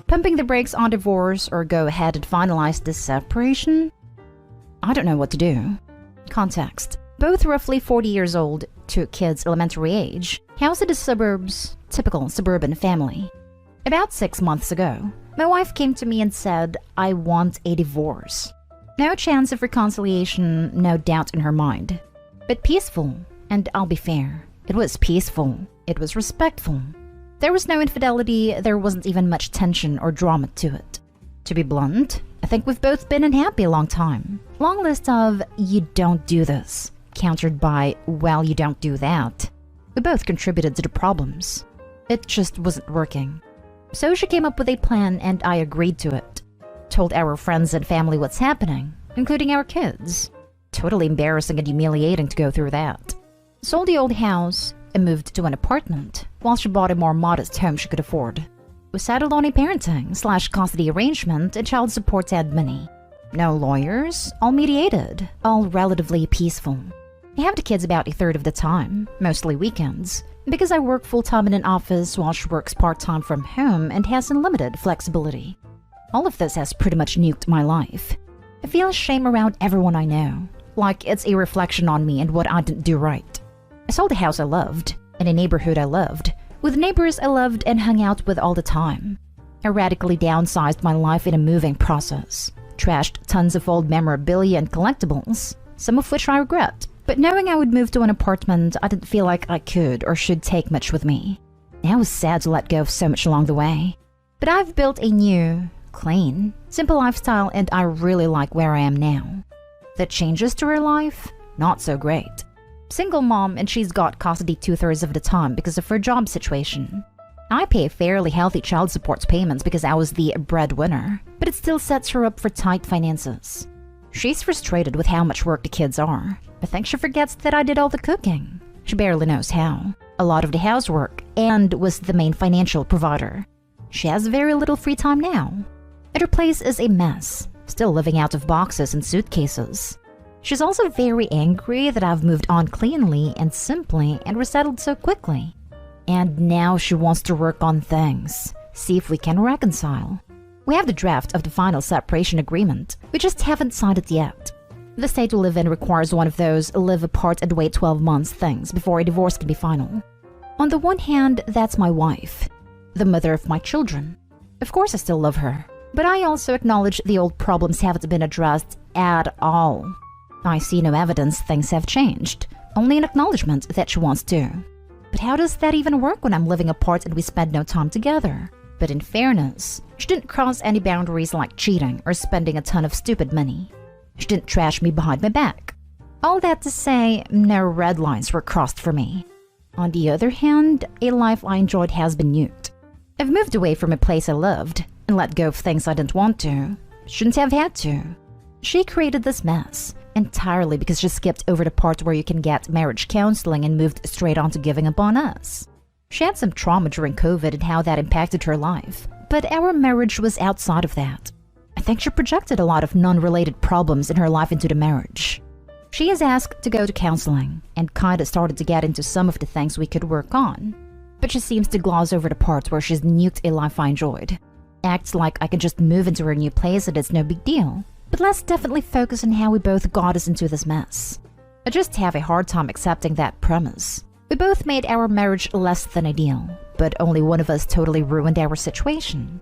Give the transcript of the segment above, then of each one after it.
Pumping the brakes on divorce or go ahead and finalize this separation? I don't know what to do. Context. Both roughly 40 years old, 2 kids elementary age, housed in the suburbs, typical suburban family. About 6 months ago, my wife came to me and said, I want a divorce. No chance of reconciliation, no doubt in her mind. But peaceful, and I'll be fair, it was peaceful, it was respectful. There was no infidelity, there wasn't even much tension or drama to it. To be blunt, I think we've both been unhappy a long time. Long list of, you don't do this, countered by, well, you don't do that. We both contributed to the problems. It just wasn't working. So she came up with a plan and I agreed to it. Told our friends and family what's happening, including our kids. Totally embarrassing and humiliating to go through that. Sold the old house and moved to an apartment while she bought a more modest home she could afford. We settled on a parenting/custody arrangement and child support admin. No lawyers, all mediated, all relatively peaceful. I have the kids about a third of the time, mostly weekends, because I work full-time in an office while she works part-time from home and has unlimited flexibility. All of this has pretty much nuked my life. I feel shame around everyone I know, like it's a reflection on me and what I didn't do right. I sold a house I loved, in a neighborhood I loved, with neighbors I loved and hung out with all the time. I radically downsized my life in a moving process, trashed tons of old memorabilia and collectibles, some of which I regret. But knowing I would move to an apartment, I didn't feel like I could or should take much with me. I was sad to let go of so much along the way. But I've built a new, clean, simple lifestyle and I really like where I am now. The changes to her life? Not so great. Single mom and she's got custody 2/3 of the time because of her job situation. I pay fairly healthy child support payments because I was the breadwinner, but it still sets her up for tight finances. She's frustrated with how much work the kids are. I think she forgets that I did all the cooking. She barely knows how. A lot of the housework, and was the main financial provider. She has very little free time now. And her place is a mess, still living out of boxes and suitcases. She's also very angry that I've moved on cleanly and simply and resettled so quickly. And now she wants to work on things, see if we can reconcile. We have the draft of the final separation agreement. We just haven't signed it yet. The state we live in requires one of those live apart and wait 12 months things before a divorce can be final. On the one hand, that's my wife, the mother of my children. Of course I still love her, but I also acknowledge the old problems haven't been addressed at all. I see no evidence things have changed, only an acknowledgement that she wants to. But how does that even work when I'm living apart and we spend no time together? But in fairness, she didn't cross any boundaries like cheating or spending a ton of stupid money. She didn't trash me behind my back. All that to say, no red lines were crossed for me. On the other hand, a life I enjoyed has been nuked. I've moved away from a place I loved and let go of things I didn't want to. Shouldn't have had to. She created this mess entirely because she skipped over the part where you can get marriage counseling and moved straight on to giving up on us. She had some trauma during COVID and how that impacted her life, but our marriage was outside of that. I think she projected a lot of non-related problems in her life into the marriage. She is asked to go to counseling and kinda started to get into some of the things we could work on. But she seems to gloss over the parts where she's nuked a life I enjoyed. Acts like I can just move into her new place and it's no big deal. But let's definitely focus on how we both got us into this mess. I just have a hard time accepting that premise. We both made our marriage less than ideal, but only one of us totally ruined our situation.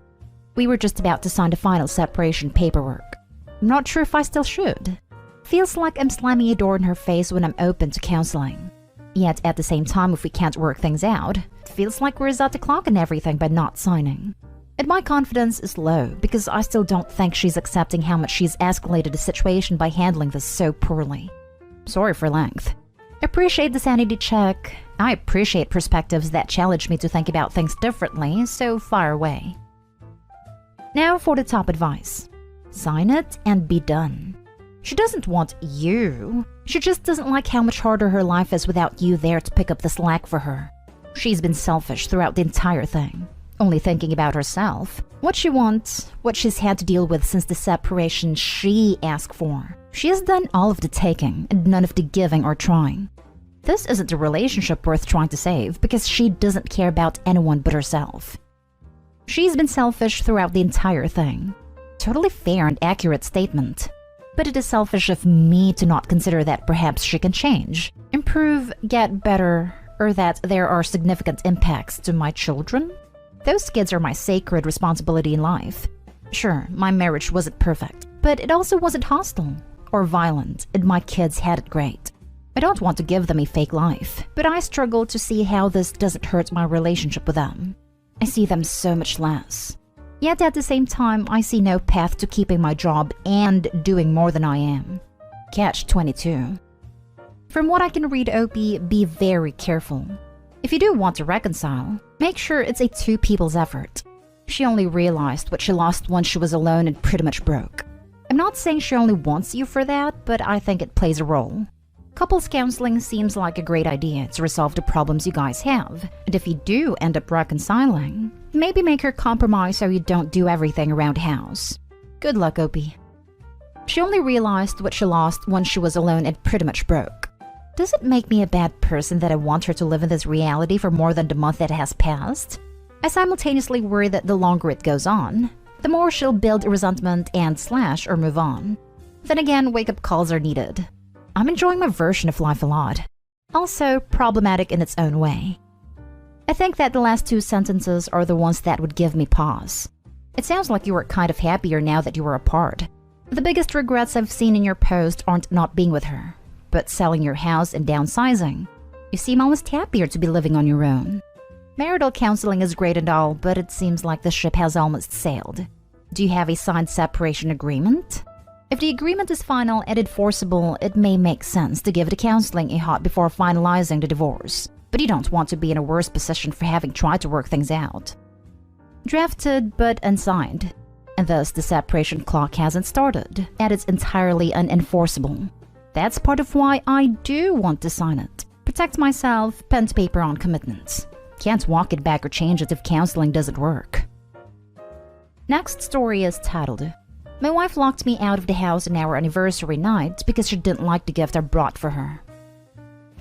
We were just about to sign the final separation paperwork. I'm not sure if I still should. Feels like I'm slamming a door in her face when I'm open to counseling. Yet at the same time, if we can't work things out, it feels like we're at the clock and everything by not signing. And my confidence is low because I still don't think she's accepting how much she's escalated the situation by handling this so poorly. Sorry for length. I appreciate the sanity check. I appreciate perspectives that challenge me to think about things differently, so fire away. Now for the top advice. Sign it and be done. She doesn't want you. She just doesn't like how much harder her life is without you there to pick up the slack for her. She's been selfish throughout the entire thing, only thinking about herself, what she wants, what she's had to deal with since the separation she asked for. She has done all of the taking and none of the giving or trying. This isn't a relationship worth trying to save because she doesn't care about anyone but herself. She's been selfish throughout the entire thing. Totally fair and accurate statement. But it is selfish of me to not consider that perhaps she can change, improve, get better, or that there are significant impacts to my children. Those kids are my sacred responsibility in life. Sure, my marriage wasn't perfect, but it also wasn't hostile or violent, and my kids had it great. I don't want to give them a fake life, but I struggle to see how this doesn't hurt my relationship with them. I see them so much less. Yet at the same time, I see no path to keeping my job and doing more than I am. Catch-22. From what I can read, Opie, be very careful. If you do want to reconcile, make sure it's a two people's effort. She only realized what she lost once she was alone and pretty much broke. I'm not saying she only wants you for that, but I think it plays a role. Couples counseling seems like a great idea to resolve the problems you guys have, and if you do end up reconciling, maybe make her compromise so you don't do everything around house. Good luck, Opie. She only realized what she lost once she was alone and pretty much broke. Does it make me a bad person that I want her to live in this reality for more than the month that has passed? I simultaneously worry that the longer it goes on, the more she'll build resentment and slash or move on. Then again, wake-up calls are needed. I'm enjoying my version of life a lot. Also, problematic in its own way. I think that the last two sentences are the ones that would give me pause. It sounds like you are kind of happier now that you are apart. The biggest regrets I've seen in your post aren't not being with her, but selling your house and downsizing. You seem almost happier to be living on your own. Marital counseling is great and all, but it seems like the ship has almost sailed. Do you have a signed separation agreement? If the agreement is final and enforceable, it may make sense to give the counseling a shot before finalizing the divorce, but you don't want to be in a worse position for having tried to work things out. Drafted but unsigned, and thus the separation clock hasn't started, and it's entirely unenforceable. That's part of why I do want to sign it. Protect myself, pen to paper on commitments. Can't walk it back or change it if counseling doesn't work. Next story is titled, My wife locked me out of the house on our anniversary night because she didn't like the gift I brought for her.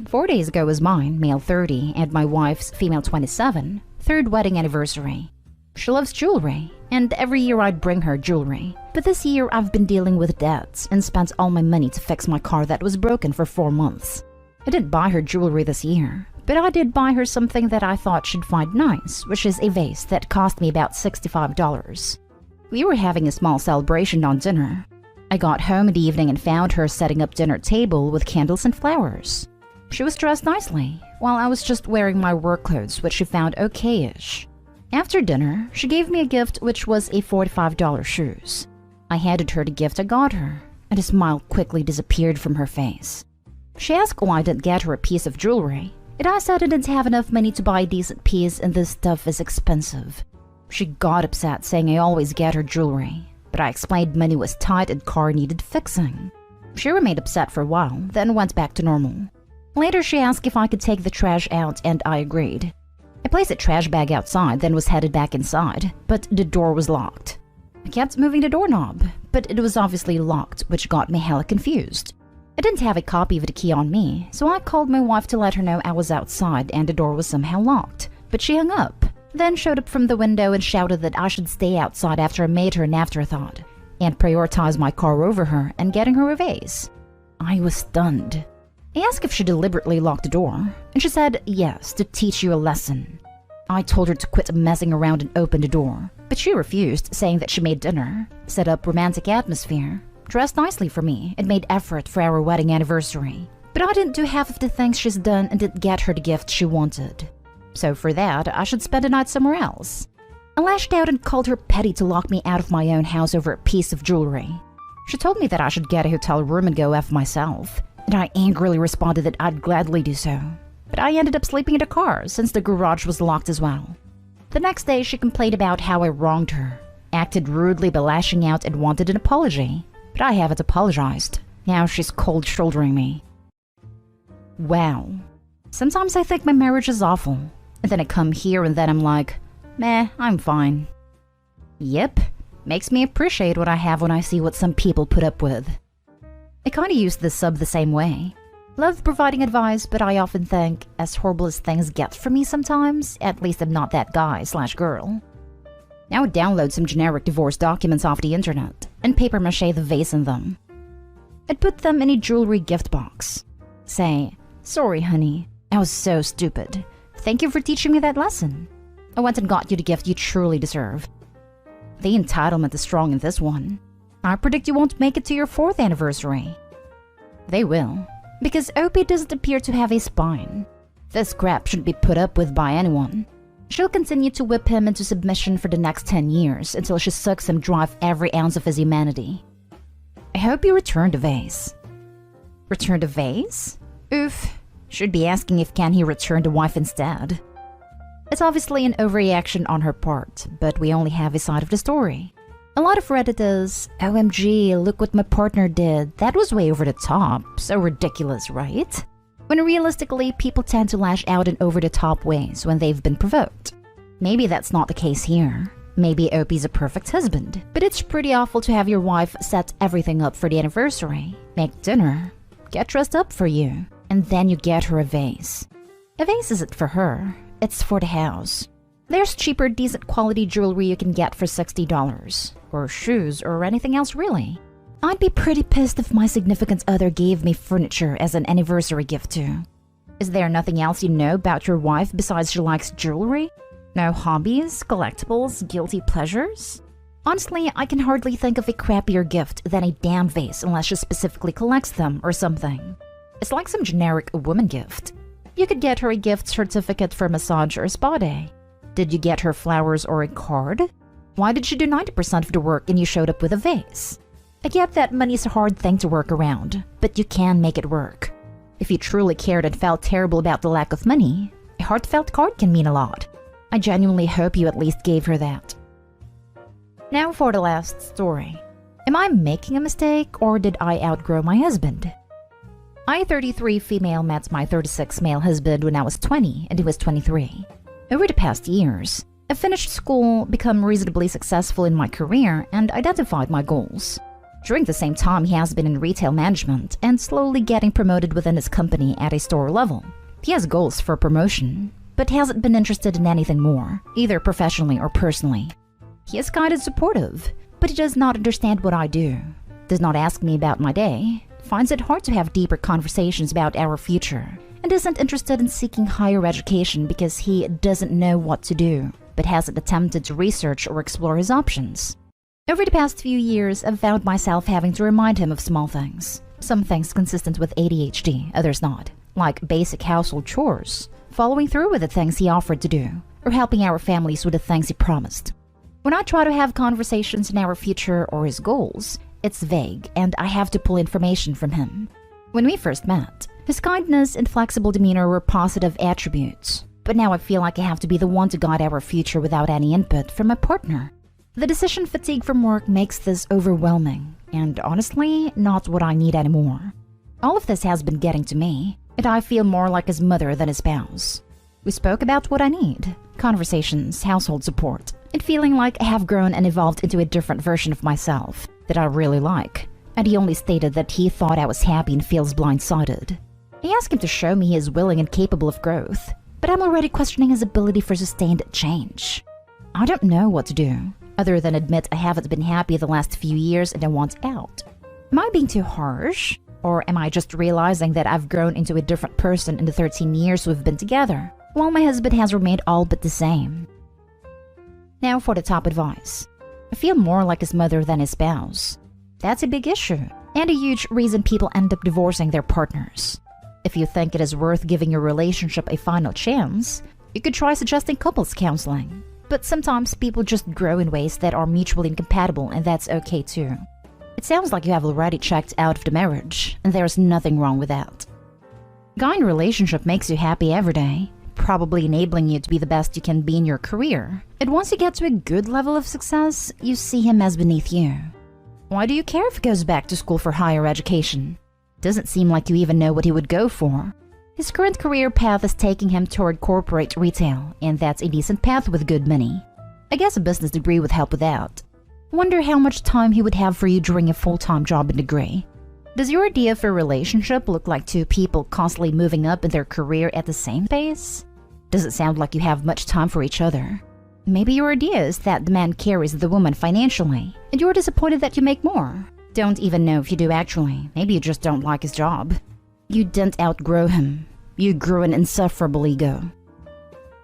4 days ago was mine, male 30, and my wife's, female 27, third wedding anniversary. She loves jewelry, and every year I'd bring her jewelry. But this year I've been dealing with debts and spent all my money to fix my car that was broken for 4 months. I didn't buy her jewelry this year, but I did buy her something that I thought she'd find nice, which is a vase that cost me about $65. We were having a small celebration on dinner. I got home in the evening and found her setting up dinner table with candles and flowers. She was dressed nicely, while I was just wearing my work clothes, which she found okay-ish. After dinner, she gave me a gift which was a $45 shoes. I handed her the gift I got her, and a smile quickly disappeared from her face. She asked why I didn't get her a piece of jewelry, and I said I didn't have enough money to buy a decent piece and this stuff is expensive. She got upset, saying I always get her jewelry, but I explained money was tight and car needed fixing. She remained upset for a while, then went back to normal. Later, she asked if I could take the trash out, and I agreed. I placed a trash bag outside, then was headed back inside, but the door was locked. I kept moving the doorknob, but it was obviously locked, which got me hella confused. I didn't have a copy of the key on me, so I called my wife to let her know I was outside and the door was somehow locked, but she hung up, then showed up from the window and shouted that I should stay outside after I made her an afterthought, and prioritize my car over her and getting her a vase. I was stunned. I asked if she deliberately locked the door, and she said yes, to teach you a lesson. I told her to quit messing around and open the door, but she refused, saying that she made dinner, set up romantic atmosphere, dressed nicely for me, and made effort for our wedding anniversary. But I didn't do half of the things she's done and didn't get her the gift she wanted. So for that, I should spend the night somewhere else. I lashed out and called her petty to lock me out of my own house over a piece of jewelry. She told me that I should get a hotel room and go F myself, and I angrily responded that I'd gladly do so. But I ended up sleeping in the car since the garage was locked as well. The next day, she complained about how I wronged her, acted rudely by lashing out and wanted an apology. But I haven't apologized. Now she's cold shouldering me. Wow. Sometimes I think my marriage is awful. And then I come here and then I'm like, meh, I'm fine. Yep. Makes me appreciate what I have when I see what some people put up with. I kinda use this sub the same way. Love providing advice, but I often think, as horrible as things get for me sometimes, at least I'm not that guy/girl. I would download some generic divorce documents off the internet and paper mache the vase in them. I'd put them in a jewelry gift box. Say, "Sorry, honey, I was so stupid. Thank you for teaching me that lesson. I went and got you the gift you truly deserve." The entitlement is strong in this one. I predict you won't make it to your 4th anniversary. They will, because Opie doesn't appear to have a spine. This crap shouldn't be put up with by anyone. She'll continue to whip him into submission for the next 10 years until she sucks him dry of every ounce of his humanity. I hope you return the vase. Return the vase? Oof. Should be asking if can he return the wife instead. It's obviously an overreaction on her part, but we only have a side of the story. A lot of Reddit is, "OMG, look what my partner did. That was way over the top. So ridiculous, right?" When realistically, people tend to lash out in over-the-top ways when they've been provoked. Maybe that's not the case here. Maybe Opie's a perfect husband, but it's pretty awful to have your wife set everything up for the anniversary, make dinner, get dressed up for you, and then you get her a vase. A vase isn't for her, it's for the house. There's cheaper, decent quality jewelry you can get for $60, or shoes, or anything else really. I'd be pretty pissed if my significant other gave me furniture as an anniversary gift too. Is there nothing else you know about your wife besides she likes jewelry? No hobbies, collectibles, guilty pleasures? Honestly, I can hardly think of a crappier gift than a damn vase unless she specifically collects them or something. It's like some generic woman gift. You could get her a gift certificate for a massage or a spa day. Did you get her flowers or a card? Why did she do 90% of the work and you showed up with a vase? I get that money's a hard thing to work around, but you can make it work. If you truly cared and felt terrible about the lack of money, a heartfelt card can mean a lot. I genuinely hope you at least gave her that. Now for the last story. Am I making a mistake or did I outgrow my husband? I, 33 female, met my 36 male husband when I was 20 and he was 23. Over the past years, I finished school, become reasonably successful in my career, and identified my goals. During the same time, he has been in retail management and slowly getting promoted within his company at a store level. He has goals for promotion, but hasn't been interested in anything more, either professionally or personally. He is kind and supportive, but he does not understand what I do, does not ask me about my day, finds it hard to have deeper conversations about our future, and isn't interested in seeking higher education because he doesn't know what to do, but hasn't attempted to research or explore his options. Over the past few years, I've found myself having to remind him of small things. Some things consistent with ADHD, others not, like basic household chores, following through with the things he offered to do, or helping our families with the things he promised. When I try to have conversations in our future or his goals, it's vague and I have to pull information from him. When we first met, his kindness and flexible demeanor were positive attributes, but now I feel like I have to be the one to guide our future without any input from my partner. The decision fatigue from work makes this overwhelming, and honestly, not what I need anymore. All of this has been getting to me, and I feel more like his mother than his spouse. We spoke about what I need, conversations, household support, and feeling like I have grown and evolved into a different version of myself that I really like, and he only stated that he thought I was happy and feels blindsided. I asked him to show me he is willing and capable of growth, but I'm already questioning his ability for sustained change. I don't know what to do, other than admit I haven't been happy the last few years and I want out. Am I being too harsh? Or am I just realizing that I've grown into a different person in the 13 years we've been together, while my husband has remained all but the same? Now for the top advice. I feel more like his mother than his spouse. That's a big issue, and a huge reason people end up divorcing their partners. If you think it is worth giving your relationship a final chance, you could try suggesting couples counseling. But sometimes people just grow in ways that are mutually incompatible, and that's okay too. It sounds like you have already checked out of the marriage, and there's nothing wrong with that. A guy in a relationship makes you happy every day, probably enabling you to be the best you can be in your career. And once you get to a good level of success, you see him as beneath you. Why do you care if he goes back to school for higher education? Doesn't seem like you even know what he would go for. His current career path is taking him toward corporate retail, and that's a decent path with good money. I guess a business degree would help with that. Wonder how much time he would have for you during a full-time job and degree. Does your idea of a relationship look like two people constantly moving up in their career at the same pace? Doesn't sound like you have much time for each other. Maybe your idea is that the man carries the woman financially, and you're disappointed that you make more. Don't even know if you do actually. Maybe you just don't like his job. You didn't outgrow him. You grew an insufferable ego.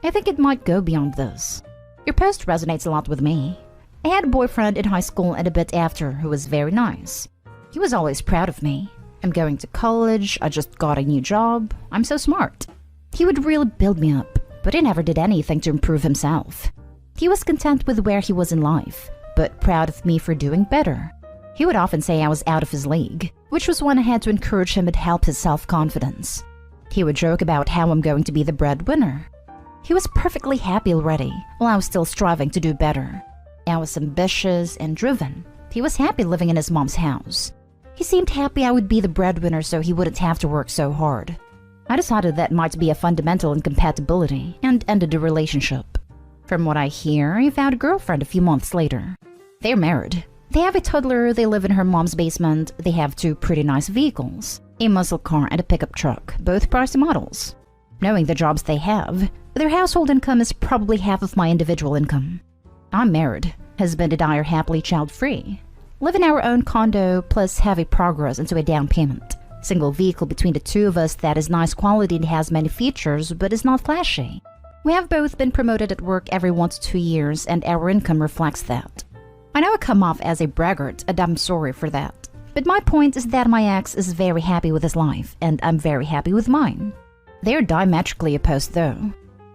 I think it might go beyond this. Your post resonates a lot with me. I had a boyfriend in high school and a bit after who was very nice. He was always proud of me. I'm going to college, I just got a new job, I'm so smart. He would really build me up, but he never did anything to improve himself. He was content with where he was in life, but proud of me for doing better. He would often say I was out of his league, which was when I had to encourage him and help his self-confidence. He would joke about how I'm going to be the breadwinner. He was perfectly happy already, while I was still striving to do better. I was ambitious and driven. He was happy living in his mom's house. He seemed happy I would be the breadwinner so he wouldn't have to work so hard. I decided that might be a fundamental incompatibility and ended the relationship. From what I hear, he found a girlfriend a few months later. They're married. They have a toddler, they live in her mom's basement, they have 2 pretty nice vehicles, a muscle car and a pickup truck, both pricey models. Knowing the jobs they have, their household income is probably half of my individual income. I'm married. Husband and I are happily child-free. Live in our own condo, plus heavy progress into a down payment. Single vehicle between the 2 of us that is nice quality and has many features, but is not flashy. We have both been promoted at work every 1 to 2 years, and our income reflects that. I know I come off as a braggart, and I'm sorry for that. But my point is that my ex is very happy with his life, and I'm very happy with mine. They are diametrically opposed though.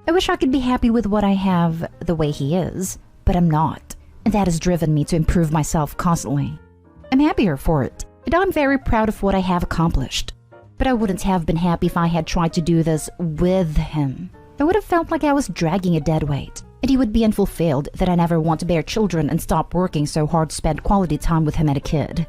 I wish I could be happy with what I have the way he is, but I'm not, and that has driven me to improve myself constantly. I'm happier for it, and I'm very proud of what I have accomplished. But I wouldn't have been happy if I had tried to do this with him. I would have felt like I was dragging a dead weight, and he would be unfulfilled that I never want to bear children and stop working so hard to spend quality time with him and a kid.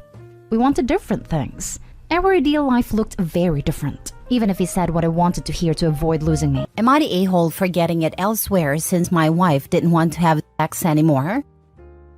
We wanted different things. Our ideal life looked very different, even if he said what I wanted to hear to avoid losing me. Am I the a-hole for getting it elsewhere since my wife didn't want to have sex anymore?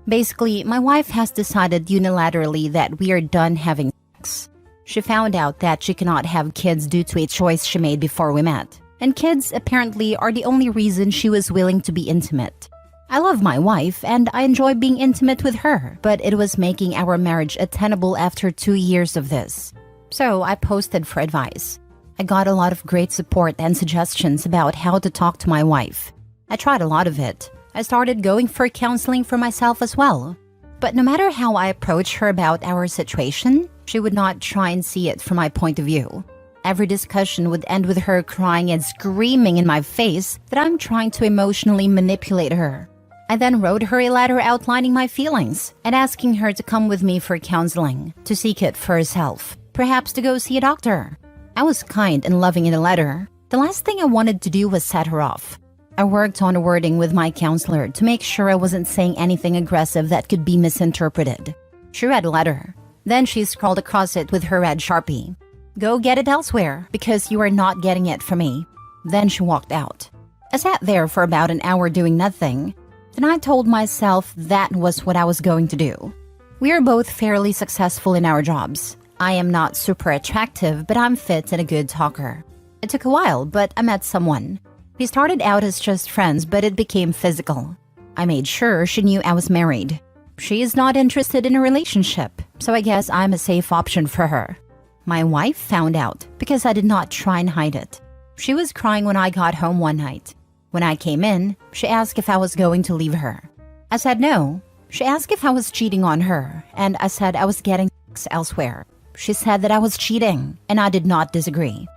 Basically, my wife has decided unilaterally that we are done having sex. She found out that she cannot have kids due to a choice she made before we met. And kids apparently are the only reason she was willing to be intimate. I love my wife and I enjoy being intimate with her, but it was making our marriage untenable after 2 years of this. So I posted for advice. I got a lot of great support and suggestions about how to talk to my wife. I tried a lot of it. I started going for counseling for myself as well. But no matter how I approached her about our situation, she would not try and see it from my point of view. Every discussion would end with her crying and screaming in my face that I'm trying to emotionally manipulate her. I then wrote her a letter outlining my feelings and asking her to come with me for counseling, to seek it for herself, perhaps to go see a doctor. I was kind and loving in the letter. The last thing I wanted to do was set her off. I worked on wording with my counselor to make sure I wasn't saying anything aggressive that could be misinterpreted. She read the letter. Then she scrawled across it with her red Sharpie. Go get it elsewhere because you are not getting it from me. Then she walked out. I sat there for about an hour doing nothing. Then I told myself that was what I was going to do. We are both fairly successful in our jobs. I am not super attractive, but I'm fit and a good talker. It took a while, but I met someone. We started out as just friends, but it became physical. I made sure she knew I was married. She is not interested in a relationship, so I guess I'm a safe option for her. My wife found out because I did not try and hide it. She was crying when I got home one night. When I came in, she asked if I was going to leave her. I said no. She asked if I was cheating on her, and I said I was getting sex elsewhere. She said that I was cheating, and I did not disagree.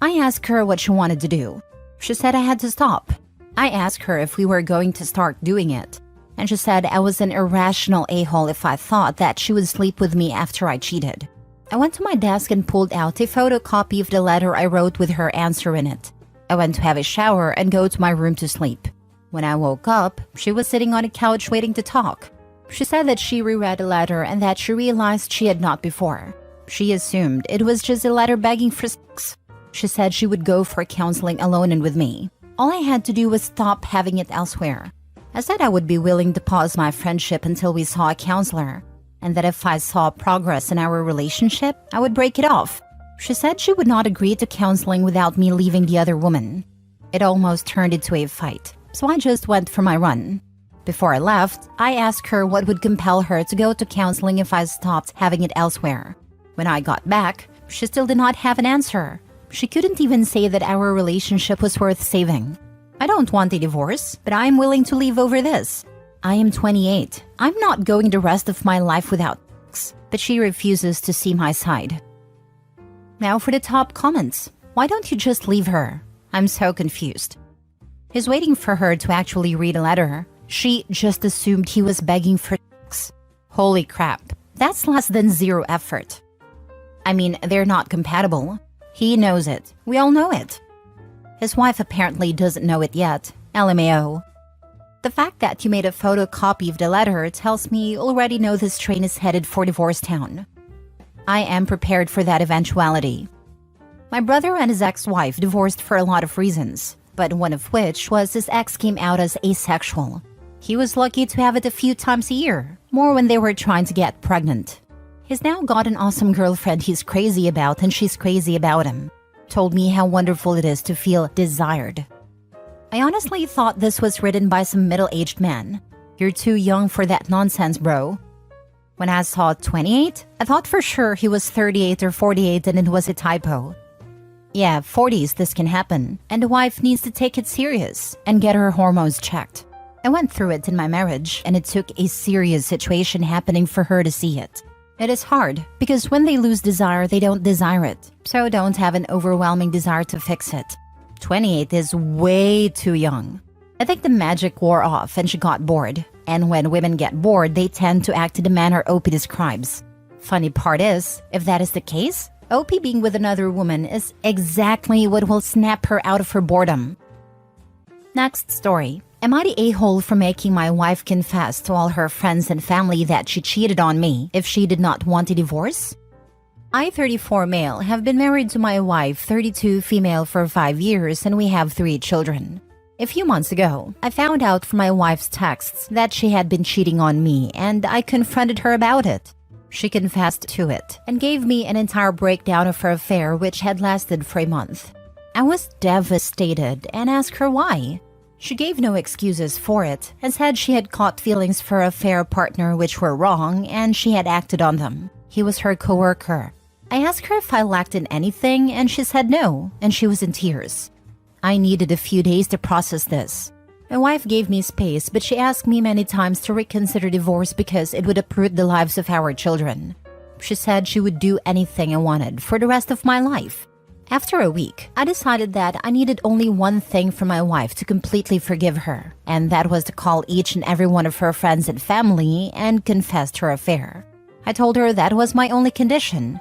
I asked her what she wanted to do. She said I had to stop. I asked her if we were going to start doing it, and she said I was an irrational a-hole if I thought that she would sleep with me after I cheated. I went to my desk and pulled out a photocopy of the letter I wrote with her answer in it. I went to have a shower and go to my room to sleep. When I woke up, she was sitting on a couch waiting to talk. She said that she reread the letter and that she realized she had not before. She assumed it was just a letter begging for sex. She said she would go for counseling alone and with me. All I had to do was stop having it elsewhere. I said I would be willing to pause my friendship until we saw a counselor, and that if I saw progress in our relationship, I would break it off. She said she would not agree to counseling without me leaving the other woman. It almost turned into a fight, so I just went for my run. Before I left, I asked her what would compel her to go to counseling if I stopped having it elsewhere. When I got back, she still did not have an answer. She couldn't even say that our relationship was worth saving. I don't want a divorce, but I am willing to leave over this. I am 28. I'm not going the rest of my life without sex, but she refuses to see my side. Now for the top comments. Why don't you just leave her? I'm so confused. He's waiting for her to actually read a letter. She just assumed he was begging for sex. Holy crap. That's less than zero effort. I mean, they're not compatible. He knows it. We all know it. His wife apparently doesn't know it yet. LMAO. The fact that you made a photocopy of the letter tells me you already know this train is headed for divorce town. I am prepared for that eventuality. My brother and his ex-wife divorced for a lot of reasons, but one of which was his ex came out as asexual. He was lucky to have it a few times a year, more when they were trying to get pregnant. He's now got an awesome girlfriend he's crazy about and she's crazy about him. Told me how wonderful it is to feel desired. I honestly thought this was written by some middle-aged man. You're too young for that nonsense, bro. When I saw 28, I thought for sure he was 38 or 48 and it was a typo. Yeah, 40s this can happen, and the wife needs to take it serious and get her hormones checked. I went through it in my marriage, and it took a serious situation happening for her to see it. It is hard, because when they lose desire, they don't desire it, so don't have an overwhelming desire to fix it. 28 is way too young. I think the magic wore off and she got bored, and when women get bored, they tend to act in the manner OP describes. Funny part is, if that is the case, OP being with another woman is exactly what will snap her out of her boredom. Next story. Am I the a-hole for making my wife confess to all her friends and family that she cheated on me if she did not want a divorce? I, 34 male, have been married to my wife, 32 female, for 5 years, and we have 3 children. A few months ago, I found out from my wife's texts that she had been cheating on me, and I confronted her about it. She confessed to it and gave me an entire breakdown of her affair, which had lasted for a month. I was devastated and asked her why. She gave no excuses for it and said she had caught feelings for her affair partner which were wrong and she had acted on them. He was her coworker. I asked her if I lacked in anything and she said no, and she was in tears. I needed a few days to process this. My wife gave me space, but she asked me many times to reconsider divorce because it would uproot the lives of our children. She said she would do anything I wanted for the rest of my life. After a week, I decided that I needed only one thing from my wife to completely forgive her, and that was to call each and every one of her friends and family and confess to her affair. I told her that was my only condition.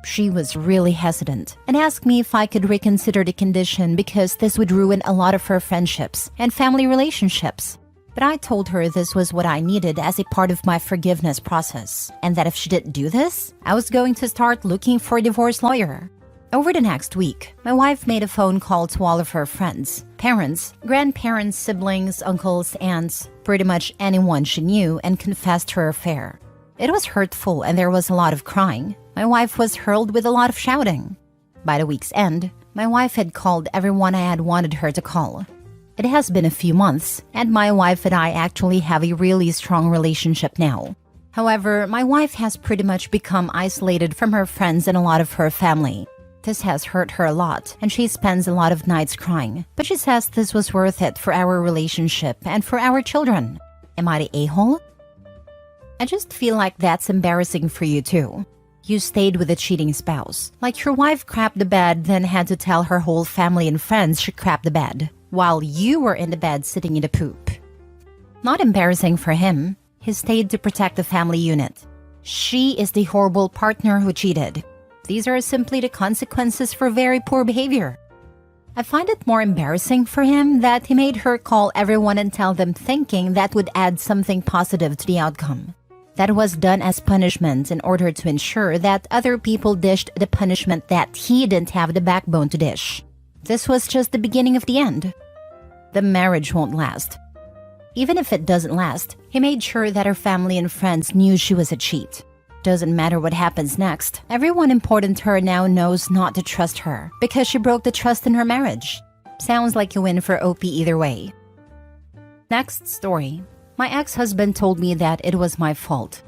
She was really hesitant and asked me if I could reconsider the condition because this would ruin a lot of her friendships and family relationships. But I told her this was what I needed as a part of my forgiveness process, and that if she didn't do this, I was going to start looking for a divorce lawyer. Over the next week, my wife made a phone call to all of her friends, parents, grandparents, siblings, uncles, aunts, pretty much anyone she knew, and confessed her affair. It was hurtful and there was a lot of crying. My wife was hurled with a lot of shouting. By the week's end, my wife had called everyone I had wanted her to call. It has been a few months, and my wife and I actually have a really strong relationship now. However, my wife has pretty much become isolated from her friends and a lot of her family. This has hurt her a lot, and she spends a lot of nights crying. But she says this was worth it for our relationship and for our children. Am I the a-hole? I just feel like that's embarrassing for you too. You stayed with a cheating spouse. Like your wife crapped the bed, then had to tell her whole family and friends she crapped the bed, while you were in the bed sitting in the poop. Not embarrassing for him. He stayed to protect the family unit. She is the horrible partner who cheated. These are simply the consequences for very poor behavior. I find it more embarrassing for him that he made her call everyone and tell them thinking that would add something positive to the outcome. That was done as punishment in order to ensure that other people dished the punishment that he didn't have the backbone to dish. This was just the beginning of the end. The marriage won't last. Even if it doesn't last, he made sure that her family and friends knew she was a cheat. Doesn't matter what happens next, everyone important to her now knows not to trust her because she broke the trust in her marriage. Sounds like you win for OP either way. Next story. My ex-husband told me that it was my fault.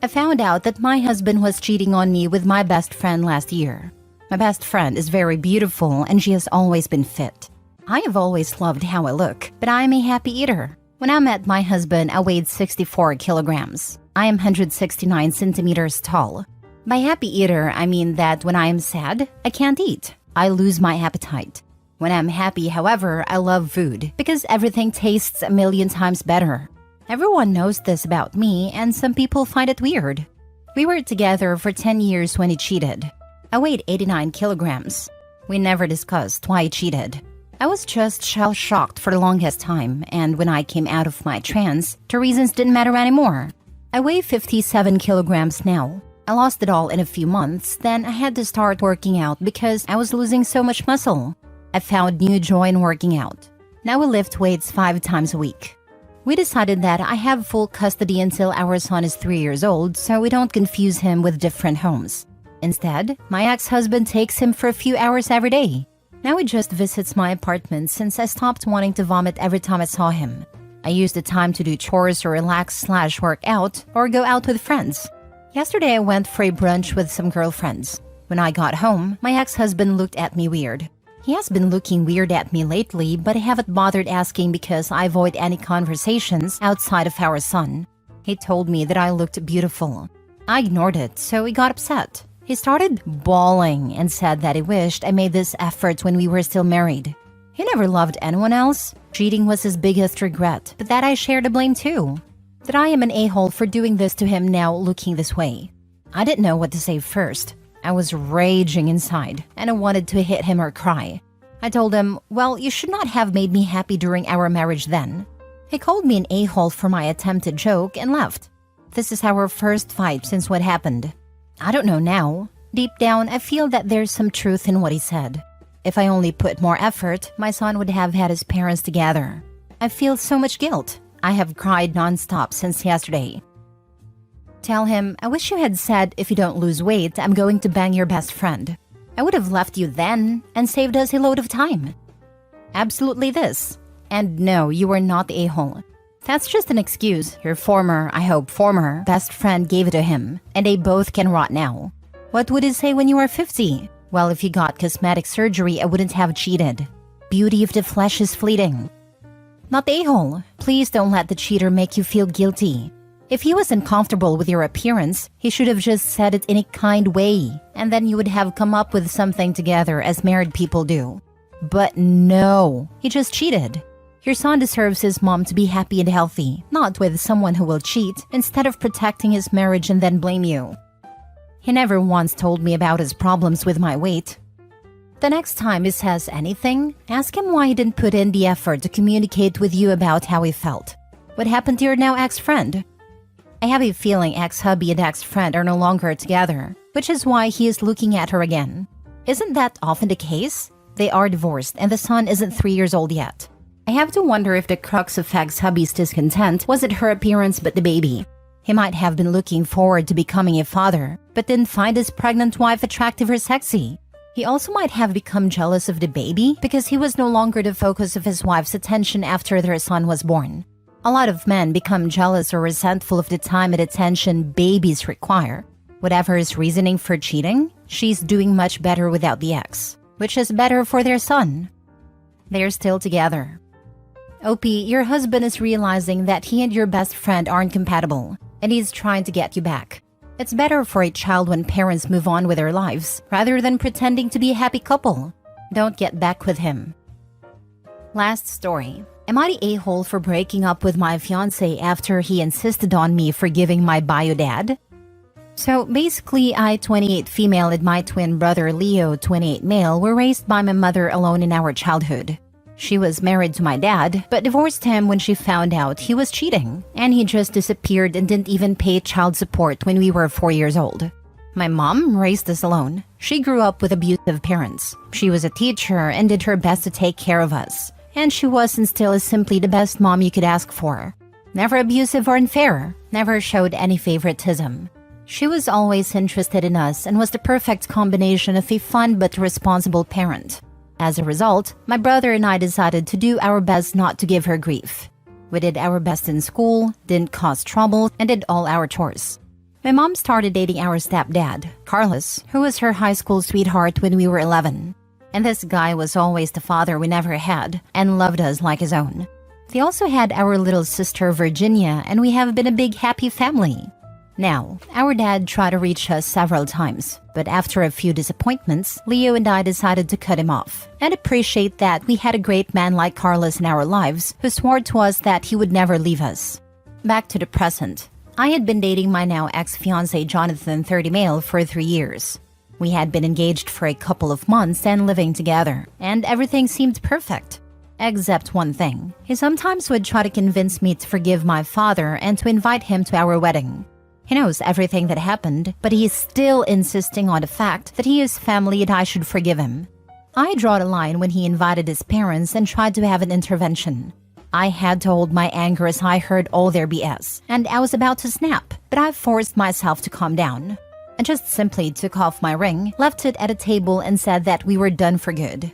I found out that my husband was cheating on me with my best friend last year. My best friend is very beautiful and she has always been fit. I have always loved how I look, but I am a happy eater. When I met my husband, I weighed 64 kilograms. I am 169 centimeters tall. By happy eater, I mean that when I am sad, I can't eat. I lose my appetite. When I'm happy, however, I love food because everything tastes a million times better. Everyone knows this about me and some people find it weird. We were together for 10 years when he cheated. I weighed 89 kilograms. We never discussed why he cheated. I was just shell-shocked for the longest time, and when I came out of my trance, the reasons didn't matter anymore. I weigh 57 kilograms now. I lost it all in a few months, then I had to start working out because I was losing so much muscle. I found new joy in working out. Now we lift weights 5 times a week. We decided that I have full custody until our son is 3 years old, so we don't confuse him with different homes. Instead, my ex-husband takes him for a few hours every day. Now he just visits my apartment since I stopped wanting to vomit every time I saw him. I use the time to do chores or relax/work out or go out with friends. Yesterday I went for a brunch with some girlfriends. When I got home, my ex-husband looked at me weird. He has been looking weird at me lately, but I haven't bothered asking because I avoid any conversations outside of our son. He told me that I looked beautiful. I ignored it, so he got upset. He started bawling and said that he wished I made this effort when we were still married. He never loved anyone else. Cheating was his biggest regret, but that I share the blame too. That I am an a-hole for doing this to him now looking this way. I didn't know what to say first. I was raging inside, and I wanted to hit him or cry. I told him, well, you should not have made me happy during our marriage then. He called me an a-hole for my attempted joke and left. This is our first fight since what happened. I don't know now. Deep down, I feel that there's some truth in what he said. If I only put more effort, my son would have had his parents together. I feel so much guilt. I have cried nonstop since yesterday. Tell him, I wish you had said, if you don't lose weight, I'm going to bang your best friend. I would have left you then and saved us a load of time. Absolutely this. And no, you were not the a-hole. That's just an excuse. Your former best friend gave it to him, and they both can rot now. What would he say when you are 50? Well, if you got cosmetic surgery, I wouldn't have cheated. Beauty of the flesh is fleeting. Not the a-hole. Please don't let the cheater make you feel guilty. If he was uncomfortable with your appearance, he should have just said it in a kind way, and then you would have come up with something together as married people do. But no, he just cheated. Your son deserves his mom to be happy and healthy, not with someone who will cheat instead of protecting his marriage and then blame you. He never once told me about his problems with my weight. The next time he says anything, ask him why he didn't put in the effort to communicate with you about how he felt. What happened to your now ex-friend? I have a feeling ex-hubby and ex-friend are no longer together, which is why he is looking at her again. Isn't that often the case? They are divorced and the son isn't 3 years old yet. I have to wonder if the crux of ex-hubby's discontent wasn't her appearance but the baby. He might have been looking forward to becoming a father, but didn't find his pregnant wife attractive or sexy. He also might have become jealous of the baby because he was no longer the focus of his wife's attention after their son was born. A lot of men become jealous or resentful of the time and attention babies require. Whatever his reasoning for cheating, she's doing much better without the ex, which is better for their son. They're still together. OP, your husband is realizing that he and your best friend aren't compatible, and he's trying to get you back. It's better for a child when parents move on with their lives, rather than pretending to be a happy couple. Don't get back with him. Last story. Am I the a-hole for breaking up with my fiancé after he insisted on me forgiving my bio dad? So basically, I, 28 female, and my twin brother Leo, 28 male, were raised by my mother alone in our childhood. She was married to my dad, but divorced him when she found out he was cheating, and he just disappeared and didn't even pay child support when we were 4 years old. My mom raised us alone. She grew up with abusive parents. She was a teacher and did her best to take care of us, and she was and still is simply the best mom you could ask for. Never abusive or unfair, never showed any favoritism. She was always interested in us and was the perfect combination of a fun but responsible parent. As a result, my brother and I decided to do our best not to give her grief. We did our best in school, didn't cause trouble, and did all our chores. My mom started dating our stepdad, Carlos, who was her high school sweetheart when we were 11. And this guy was always the father we never had and loved us like his own. They also had our little sister Virginia, and we have been a big happy family. Now, our dad tried to reach us several times, but after a few disappointments, Leo and I decided to cut him off and appreciate that we had a great man like Carlos in our lives who swore to us that he would never leave us. Back to the present. I had been dating my now ex-fiancé Jonathan 30 Male for 3 years. We had been engaged for a couple of months and living together, and everything seemed perfect. Except one thing. He sometimes would try to convince me to forgive my father and to invite him to our wedding. He knows everything that happened, but he is still insisting on the fact that he is family and I should forgive him. I draw the line when he invited his parents and tried to have an intervention. I had to hold my anger as I heard all their BS, and I was about to snap, but I forced myself to calm down. I just simply took off my ring, left it at a table, and said that we were done for good.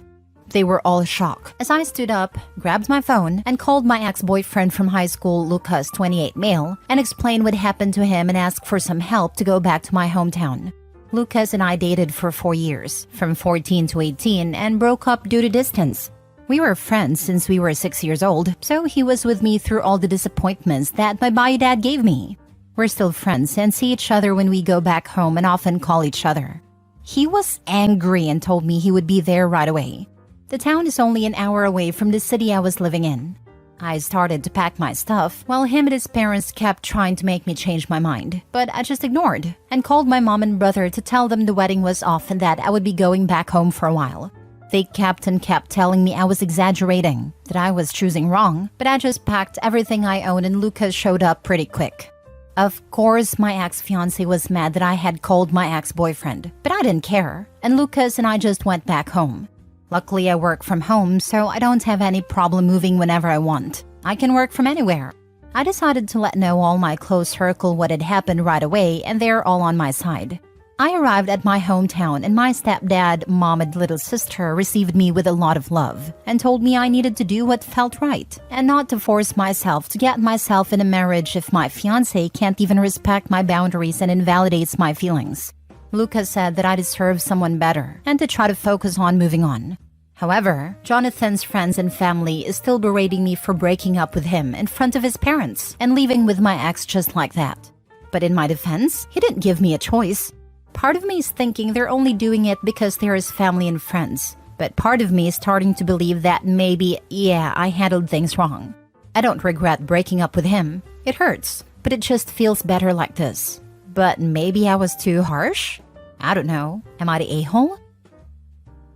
They were all shocked as I stood up, grabbed my phone, and called my ex-boyfriend from high school, Lucas 28 Male, and explained what happened to him and asked for some help to go back to my hometown. Lucas and I dated for 4 years, from 14 to 18, and broke up due to distance. We were friends since we were 6 years old, so he was with me through all the disappointments that my bio dad gave me. We're still friends and see each other when we go back home and often call each other. He was angry and told me he would be there right away. The town is only an hour away from the city I was living in. I started to pack my stuff while him and his parents kept trying to make me change my mind, but I just ignored and called my mom and brother to tell them the wedding was off and that I would be going back home for a while. They kept telling me I was exaggerating, that I was choosing wrong, but I just packed everything I owned and Lucas showed up pretty quick. Of course, my ex-fiancé was mad that I had called my ex-boyfriend, but I didn't care, and Lucas and I just went back home. Luckily, I work from home, so I don't have any problem moving whenever I want. I can work from anywhere. I decided to let know all my close circle what had happened right away, and they're all on my side. I arrived at my hometown, and my stepdad, mom, and little sister received me with a lot of love and told me I needed to do what felt right and not to force myself to get myself in a marriage if my fiancé can't even respect my boundaries and invalidates my feelings. Lucas said that I deserve someone better and to try to focus on moving on. However, Jonathan's friends and family is still berating me for breaking up with him in front of his parents and leaving with my ex just like that. But in my defense, he didn't give me a choice. Part of me is thinking they're only doing it because they're his family and friends. But part of me is starting to believe that maybe, I handled things wrong. I don't regret breaking up with him. It hurts, but it just feels better like this. But maybe I was too harsh? I don't know. Am I the a-hole?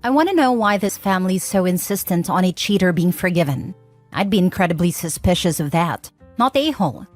I want to know why this family is so insistent on a cheater being forgiven. I'd be incredibly suspicious of that. Not the a-hole.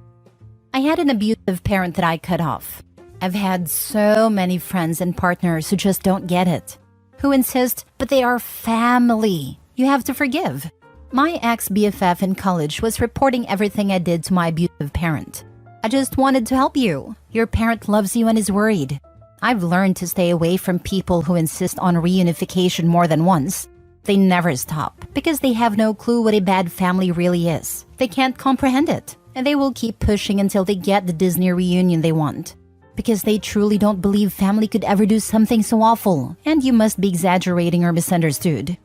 I had an abusive parent that I cut off. I've had so many friends and partners who just don't get it. Who insist, but they are family. You have to forgive. My ex-BFF in college was reporting everything I did to my abusive parent. I just wanted to help you. Your parent loves you and is worried. I've learned to stay away from people who insist on reunification more than once. They never stop because they have no clue what a bad family really is. They can't comprehend it, and they will keep pushing until they get the Disney reunion they want. Because they truly don't believe family could ever do something so awful, and you must be exaggerating or misunderstood.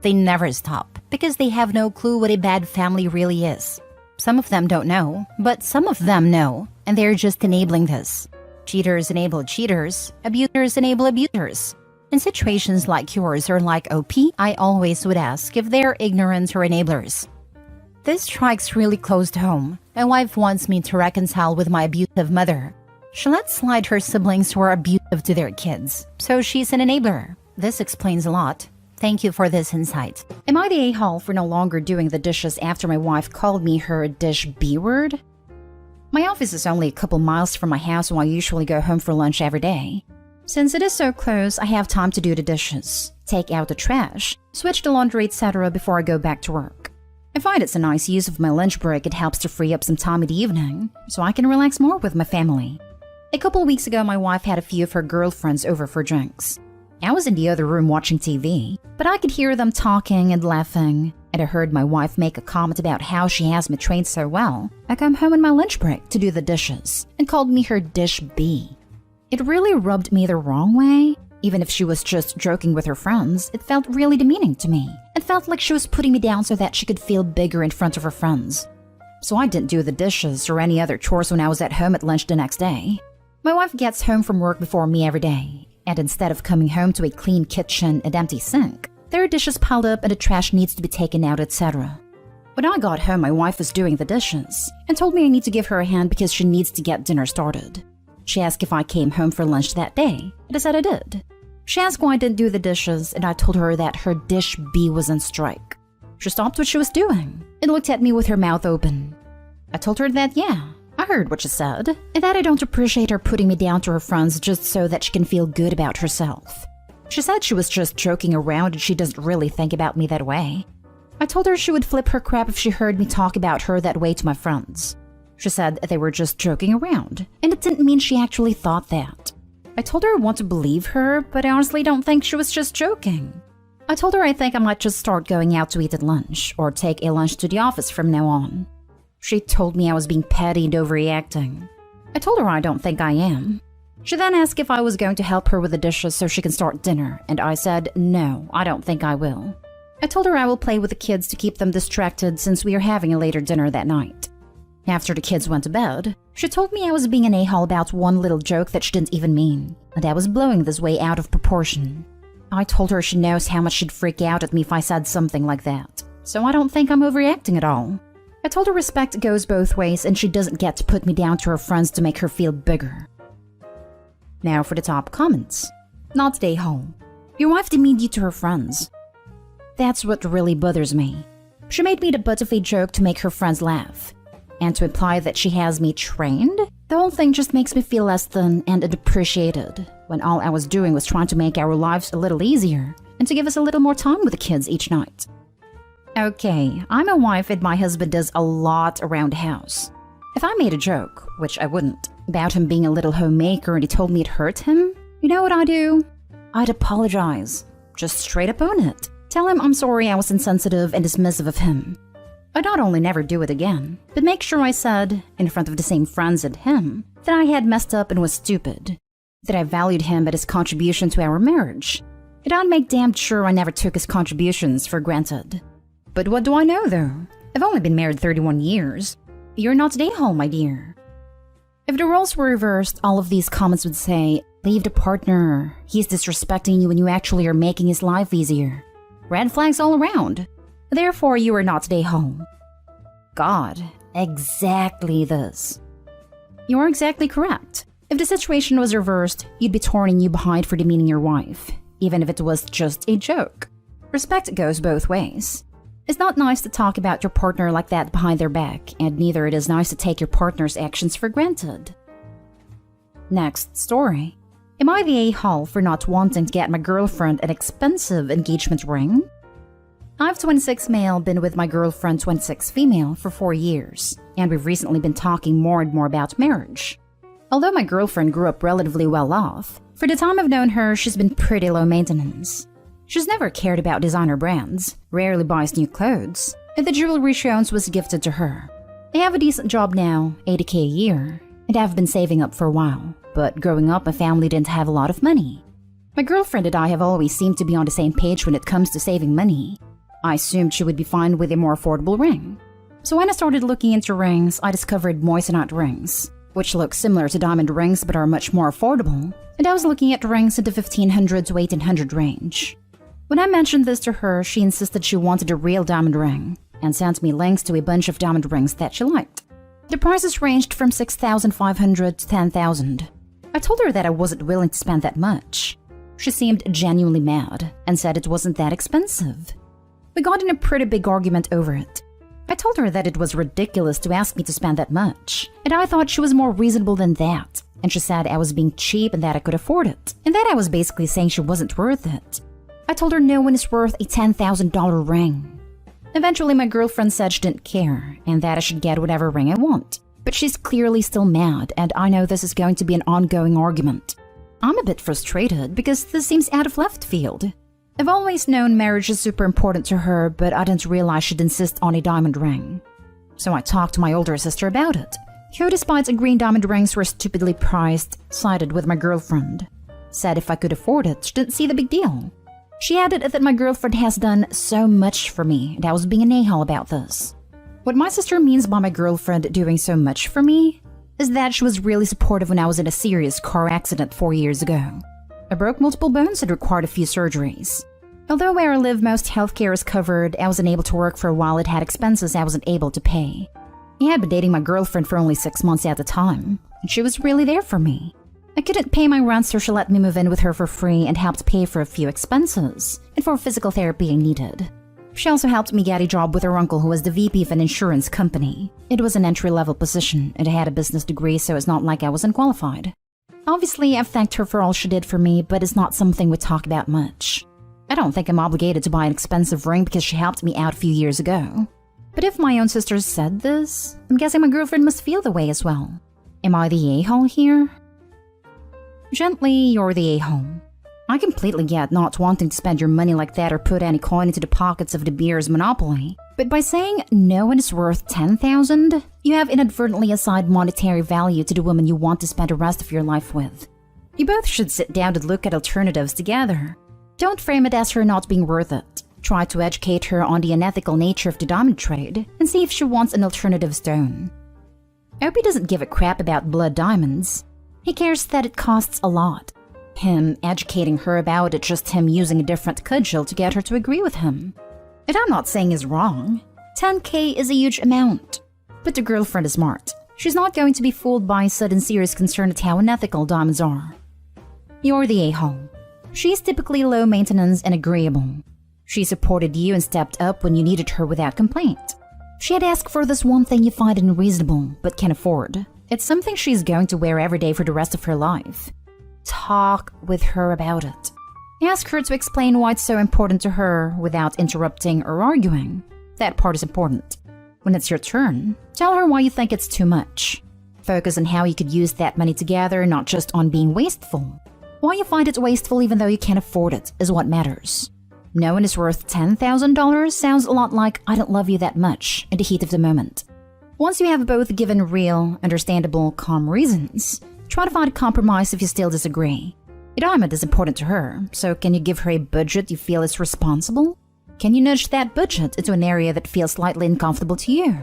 They never stop because they have no clue what a bad family really is. Some of them don't know, but some of them know, and they're just enabling this. Cheaters enable cheaters, abusers enable abusers. In situations like yours or like OP, I always would ask if they're ignorant or enablers. This strikes really close to home. My wife wants me to reconcile with my abusive mother. She lets slide her siblings who are abusive to their kids, so she's an enabler. This explains a lot. Thank you for this insight. Am I the a-hole for no longer doing the dishes after my wife called me her dish B-word? My office is only a couple miles from my house and I usually go home for lunch every day. Since it is so close, I have time to do the dishes, take out the trash, switch the laundry, etc. before I go back to work. I find it's a nice use of my lunch break. It helps to free up some time in the evening, so I can relax more with my family. A couple weeks ago, my wife had a few of her girlfriends over for drinks. I was in the other room watching TV, but I could hear them talking and laughing. and I heard my wife make a comment about how she has me trained so well, I come home on my lunch break to do the dishes and called me her dish bee. It really rubbed me the wrong way. Even if she was just joking with her friends, it felt really demeaning to me. It felt like she was putting me down so that she could feel bigger in front of her friends. So I didn't do the dishes or any other chores when I was at home at lunch the next day. My wife gets home from work before me every day, and instead of coming home to a clean kitchen and empty sink, there are dishes piled up and the trash needs to be taken out, etc. When I got home, my wife was doing the dishes and told me I need to give her a hand because she needs to get dinner started. She asked if I came home for lunch that day, and I said I did. She asked why I didn't do the dishes, and I told her that her dish bee was on strike. She stopped what she was doing and looked at me with her mouth open. I told her that, yeah, I heard what she said, and that I don't appreciate her putting me down to her friends just so that she can feel good about herself. She said she was just joking around and she doesn't really think about me that way. I told her she would flip her crap if she heard me talk about her that way to my friends. She said they were just joking around, and it didn't mean she actually thought that. I told her I want to believe her, but I honestly don't think she was just joking. I told her I think I might just start going out to eat at lunch, or take a lunch to the office from now on. She told me I was being petty and overreacting. I told her I don't think I am. She then asked if I was going to help her with the dishes so she can start dinner, and I said, no, I don't think I will. I told her I will play with the kids to keep them distracted since we are having a later dinner that night. After the kids went to bed, she told me I was being an a-hole about one little joke that she didn't even mean, and I was blowing this way out of proportion. I told her she knows how much she'd freak out at me if I said something like that, so I don't think I'm overreacting at all. I told her respect goes both ways and she doesn't get to put me down to her friends to make her feel bigger. Now for the top comments. Not the a-hole. Your wife demeaned you to her friends. That's what really bothers me. She made me the butt of a joke to make her friends laugh. And to imply that she has me trained? The whole thing just makes me feel less than and unappreciated, when all I was doing was trying to make our lives a little easier and to give us a little more time with the kids each night. Okay, I'm a wife and my husband does a lot around the house. If I made a joke, which I wouldn't, about him being a little homemaker and he told me it hurt him, you know what I'd do? I'd apologize. Just straight up own it. Tell him I'm sorry I was insensitive and dismissive of him. I'd not only never do it again, but make sure I said, in front of the same friends and him, that I had messed up and was stupid, that I valued him at his contribution to our marriage, and I'd make damn sure I never took his contributions for granted. But what do I know though? I've only been married 31 years. You're not an a-hole, my dear. If the roles were reversed, all of these comments would say, leave the partner, he's disrespecting you when you actually are making his life easier. Red flags all around. Therefore, you are not a home. God, exactly this. You are exactly correct. If the situation was reversed, you'd be turning you behind for demeaning your wife, even if it was just a joke. Respect goes both ways. It's not nice to talk about your partner like that behind their back, and neither it is nice to take your partner's actions for granted. Next story. Am I the a-hole for not wanting to get my girlfriend an expensive engagement ring? I've 26 male, been with my girlfriend 26 female for 4 years, and we've recently been talking more and more about marriage. Although my girlfriend grew up relatively well off, for the time I've known her, she's been pretty low maintenance. She's never cared about designer brands, rarely buys new clothes, and the jewelry she owns was gifted to her. I have a decent job now, $80K a year, and I've been saving up for a while, but growing up my family didn't have a lot of money. My girlfriend and I have always seemed to be on the same page when it comes to saving money. I assumed she would be fine with a more affordable ring. So when I started looking into rings, I discovered moissanite rings, which look similar to diamond rings but are much more affordable, and I was looking at rings in the $1,500 to $1,800 range. When I mentioned this to her, she insisted she wanted a real diamond ring, and sent me links to a bunch of diamond rings that she liked. The prices ranged from $6,500 to $10,000. I told her that I wasn't willing to spend that much. She seemed genuinely mad, and said it wasn't that expensive. We got in a pretty big argument over it. I told her that it was ridiculous to ask me to spend that much, and I thought she was more reasonable than that, and she said I was being cheap and that I could afford it, and that I was basically saying she wasn't worth it. I told her no one is worth a $10,000 ring. Eventually my girlfriend said she didn't care, and that I should get whatever ring I want, but she's clearly still mad, and I know this is going to be an ongoing argument. I'm a bit frustrated because this seems out of left field. I've always known marriage is super important to her, but I didn't realize she'd insist on a diamond ring. So I talked to my older sister about it, who, despite agreeing diamond rings were stupidly priced, sided with my girlfriend. Said if I could afford it, she didn't see the big deal. She added that my girlfriend has done so much for me, and I was being an a-hole about this. What my sister means by my girlfriend doing so much for me is that she was really supportive when I was in a serious car accident 4 years ago. I broke multiple bones and required a few surgeries. Although where I live most healthcare is covered, I wasn't able to work for a while. It had expenses I wasn't able to pay. I had been dating my girlfriend for only 6 months at the time, and she was really there for me. I couldn't pay my rent, so she let me move in with her for free and helped pay for a few expenses and for physical therapy I needed. She also helped me get a job with her uncle, who was the VP of an insurance company. It was an entry-level position, and I had a business degree, so it's not like I wasn't qualified. Obviously, I've thanked her for all she did for me, but it's not something we talk about much. I don't think I'm obligated to buy an expensive ring because she helped me out a few years ago. But if my own sister said this, I'm guessing my girlfriend must feel the way as well. Am I the a-hole here? Gently, you're the a-hole. I completely get not wanting to spend your money like that or put any coin into the pockets of the beer's monopoly. But by saying no one is worth $10,000, you have inadvertently assigned monetary value to the woman you want to spend the rest of your life with. You both should sit down and look at alternatives together. Don't frame it as her not being worth it. Try to educate her on the unethical nature of the diamond trade and see if she wants an alternative stone. Opie doesn't give a crap about blood diamonds. He cares that it costs a lot. Him educating her about it, just him using a different cudgel to get her to agree with him. And I'm not saying is wrong. $10K is a huge amount. But the girlfriend is smart. She's not going to be fooled by sudden serious concern at how unethical diamonds are. You're the a-hole. She's typically low maintenance and agreeable. She supported you and stepped up when you needed her without complaint. She had asked for this one thing you find unreasonable but can afford. It's something she's going to wear every day for the rest of her life. Talk with her about it. Ask her to explain why it's so important to her without interrupting or arguing. That part is important. When it's your turn, tell her why you think it's too much. Focus on how you could use that money together, not just on being wasteful. Why you find it wasteful even though you can't afford it is what matters. No one is worth $10,000 sounds a lot like I don't love you that much in the heat of the moment. Once you have both given real, understandable, calm reasons, try to find a compromise if you still disagree. A diamond is important to her, so can you give her a budget you feel is responsible? Can you nudge that budget into an area that feels slightly uncomfortable to you?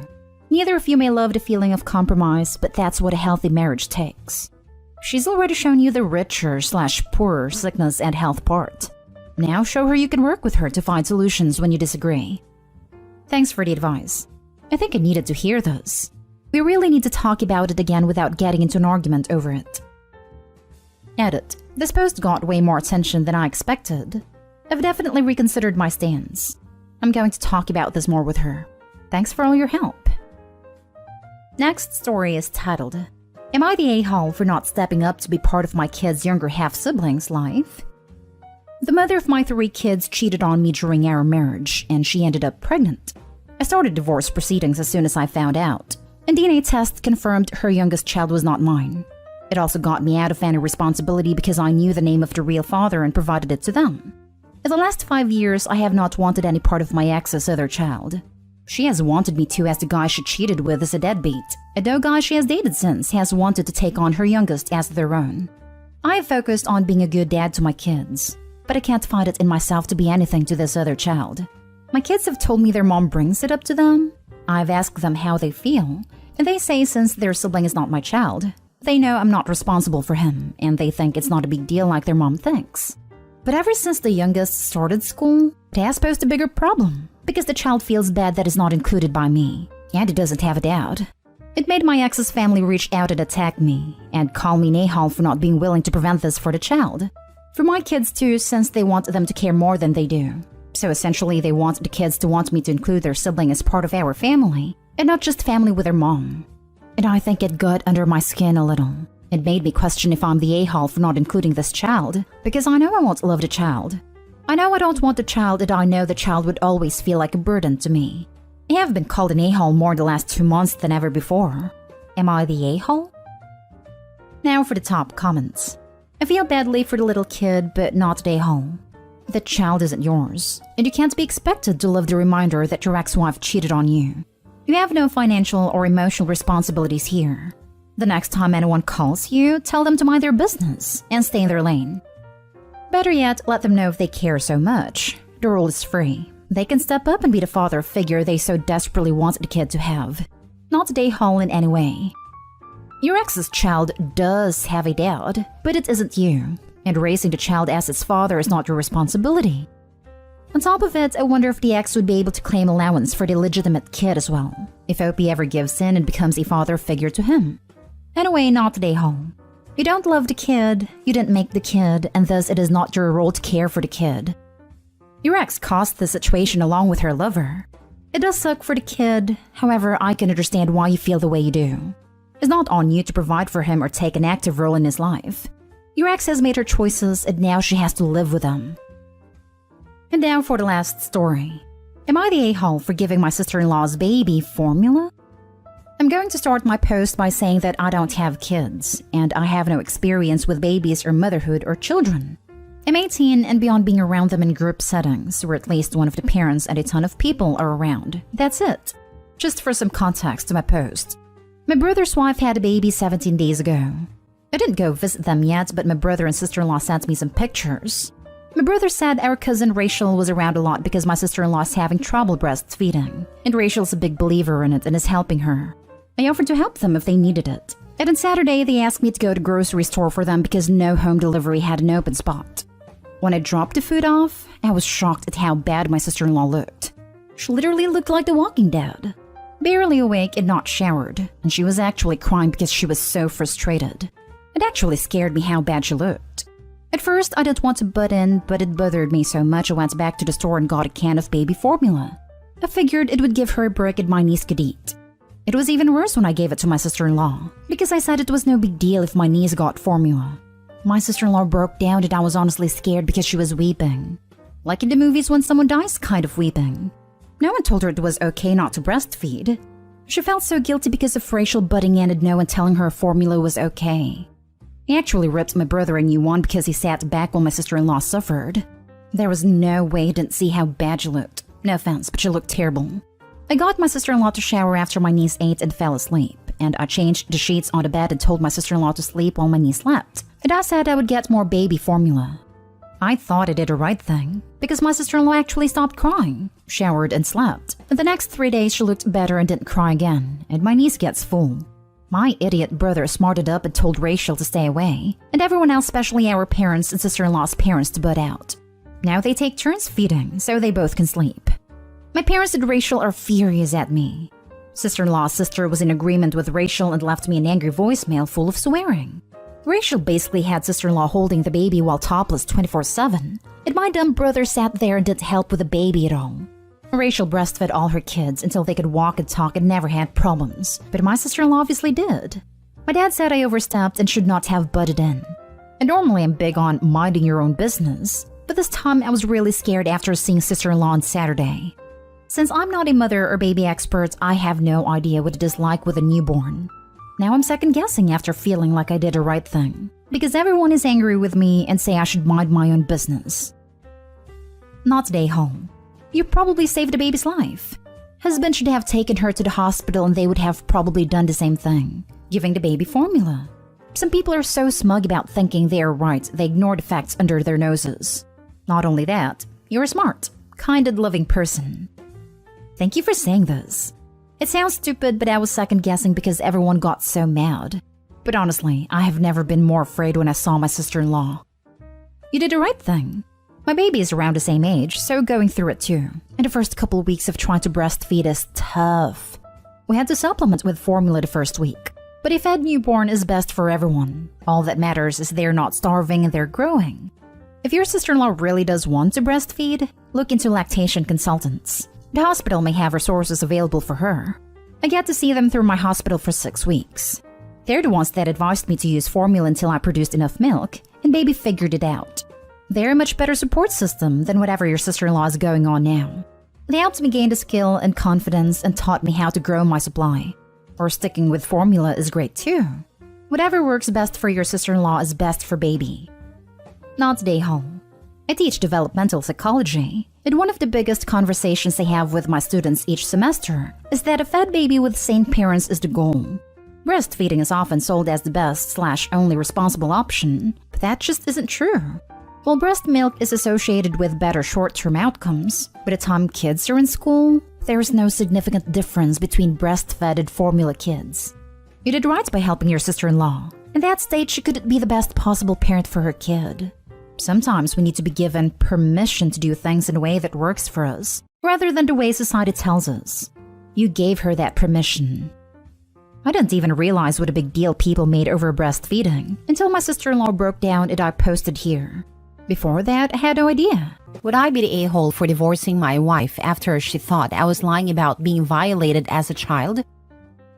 Neither of you may love the feeling of compromise, but that's what a healthy marriage takes. She's already shown you the richer/poorer sickness and health part. Now show her you can work with her to find solutions when you disagree. Thanks for the advice. I think I needed to hear this. We really need to talk about it again without getting into an argument over it. Edit. This post got way more attention than I expected. I've definitely reconsidered my stance. I'm going to talk about this more with her. Thanks for all your help. Next story is titled, Am I the a-hole for not stepping up to be part of my kid's younger half-sibling's life? The mother of my 3 kids cheated on me during our marriage, and she ended up pregnant. I started divorce proceedings as soon as I found out, and DNA tests confirmed her youngest child was not mine. It also got me out of any responsibility because I knew the name of the real father and provided it to them. In the last 5 years, I have not wanted any part of my ex's other child. She has wanted me to as the guy she cheated with is a deadbeat, and no guy she has dated since has wanted to take on her youngest as their own. I have focused on being a good dad to my kids, but I can't find it in myself to be anything to this other child. My kids have told me their mom brings it up to them. I've asked them how they feel, and they say since their sibling is not my child, they know I'm not responsible for him, and they think it's not a big deal like their mom thinks. But ever since the youngest started school, it has posed a bigger problem, because the child feels bad that it's not included by me, and it doesn't have a dad. It made my ex's family reach out and attack me, and call me an a-hole for not being willing to prevent this for the child. For my kids too, since they want them to care more than they do. So essentially they want the kids to want me to include their sibling as part of our family, and not just family with their mom. And I think it got under my skin a little. It made me question if I'm the a-hole for not including this child, because I know I won't love the child. I know I don't want the child, and I know the child would always feel like a burden to me. I have been called an a-hole more the last 2 months than ever before. Am I the a-hole? Now for the top comments. I feel badly for the little kid, but not the a-hole. The child isn't yours, and you can't be expected to live the reminder that your ex-wife cheated on you. You have no financial or emotional responsibilities here. The next time anyone calls you, tell them to mind their business and stay in their lane. Better yet, let them know if they care so much. The role is free. They can step up and be the father figure they so desperately want the kid to have. Not Day Hall in any way. Your ex's child does have a dad, but it isn't you. And raising the child as its father is not your responsibility. On top of it, I wonder if the ex would be able to claim allowance for the illegitimate kid as well, if OP ever gives in and becomes a father figure to him. Anyway, not Day Hall. You don't love the kid, you didn't make the kid, and thus it is not your role to care for the kid. Your ex caused the situation along with her lover. It does suck for the kid, however, I can understand why you feel the way you do. It's not on you to provide for him or take an active role in his life. Your ex has made her choices and now she has to live with them. And now for the last story. Am I the a-hole for giving my sister-in-law's baby formula? I'm going to start my post by saying that I don't have kids, and I have no experience with babies or motherhood or children. I'm 18 and beyond being around them in group settings, where at least one of the parents and a ton of people are around. That's it. Just for some context to my post. My brother's wife had a baby 17 days ago. I didn't go visit them yet, but my brother and sister-in-law sent me some pictures. My brother said our cousin Rachel was around a lot because my sister-in-law is having trouble breastfeeding, and Rachel's a big believer in it and is helping her. I offered to help them if they needed it. And on Saturday, they asked me to go to grocery store for them because no home delivery had an open spot. When I dropped the food off, I was shocked at how bad my sister-in-law looked. She literally looked like The Walking Dead. Barely awake and not showered, and she was actually crying because she was so frustrated. It actually scared me how bad she looked. At first, I didn't want to butt in, but it bothered me so much I went back to the store and got a can of baby formula. I figured it would give her a break and my niece could eat. It was even worse when I gave it to my sister-in-law, because I said it was no big deal if my niece got formula. My sister-in-law broke down and I was honestly scared because she was weeping. Like in the movies when someone dies kind of weeping. No one told her it was okay not to breastfeed. She felt so guilty because of Rachel butting in and no one telling her formula was okay. He actually ripped my brother a new one because he sat back while my sister-in-law suffered. There was no way he didn't see how bad she looked. No offense, but she looked terrible. I got my sister-in-law to shower after my niece ate and fell asleep, and I changed the sheets on the bed and told my sister-in-law to sleep while my niece slept, and I said I would get more baby formula. I thought I did the right thing, because my sister-in-law actually stopped crying, showered and slept, and the next 3 days she looked better and didn't cry again, and my niece gets full. My idiot brother smarted up and told Rachel to stay away, and everyone else, especially our parents and sister-in-law's parents, to butt out. Now they take turns feeding, so they both can sleep. My parents and Rachel are furious at me. Sister-in-law's sister was in agreement with Rachel and left me an angry voicemail full of swearing. Rachel basically had sister-in-law holding the baby while topless 24/7, and my dumb brother sat there and didn't help with the baby at all. Rachel breastfed all her kids until they could walk and talk and never had problems, but my sister-in-law obviously did. My dad said I overstepped and should not have butted in. And normally I'm big on minding your own business, but this time I was really scared after seeing sister-in-law on Saturday. Since I'm not a mother or baby expert, I have no idea what it is like with a newborn. Now I'm second-guessing after feeling like I did the right thing, because everyone is angry with me and say I should mind my own business. Not Day Home. You probably saved the baby's life. Husband should have taken her to the hospital and they would have probably done the same thing, giving the baby formula. Some people are so smug about thinking they are right, they ignore the facts under their noses. Not only that, you're a smart, kind and loving person. Thank you for saying this. It sounds stupid, but I was second-guessing because everyone got so mad. But honestly, I have never been more afraid when I saw my sister-in-law. You did the right thing. My baby is around the same age, so going through it too. And the first couple of weeks of trying to breastfeed is tough. We had to supplement with formula the first week. But a fed newborn is best for everyone. All that matters is they're not starving and they're growing. If your sister-in-law really does want to breastfeed, look into lactation consultants. The hospital may have resources available for her. I get to see them through my hospital for 6 weeks. They're the ones that advised me to use formula until I produced enough milk, and baby figured it out. They're a much better support system than whatever your sister-in-law is going on now. They helped me gain the skill and confidence and taught me how to grow my supply. Or sticking with formula is great too. Whatever works best for your sister-in-law is best for baby. Not Day Home. I teach developmental psychology, and one of the biggest conversations I have with my students each semester is that a fed baby with sane parents is the goal. Breastfeeding is often sold as the best/only responsible option, but that just isn't true. While breast milk is associated with better short-term outcomes, by the time kids are in school, there is no significant difference between breastfed and formula kids. You did right by helping your sister-in-law. In that state, she couldn't be the best possible parent for her kid. Sometimes we need to be given permission to do things in a way that works for us, rather than the way society tells us. You gave her that permission. I didn't even realize what a big deal people made over breastfeeding until my sister-in-law broke down and I posted here. Before that, I had no idea. Would I be the a-hole for divorcing my wife after she thought I was lying about being violated as a child?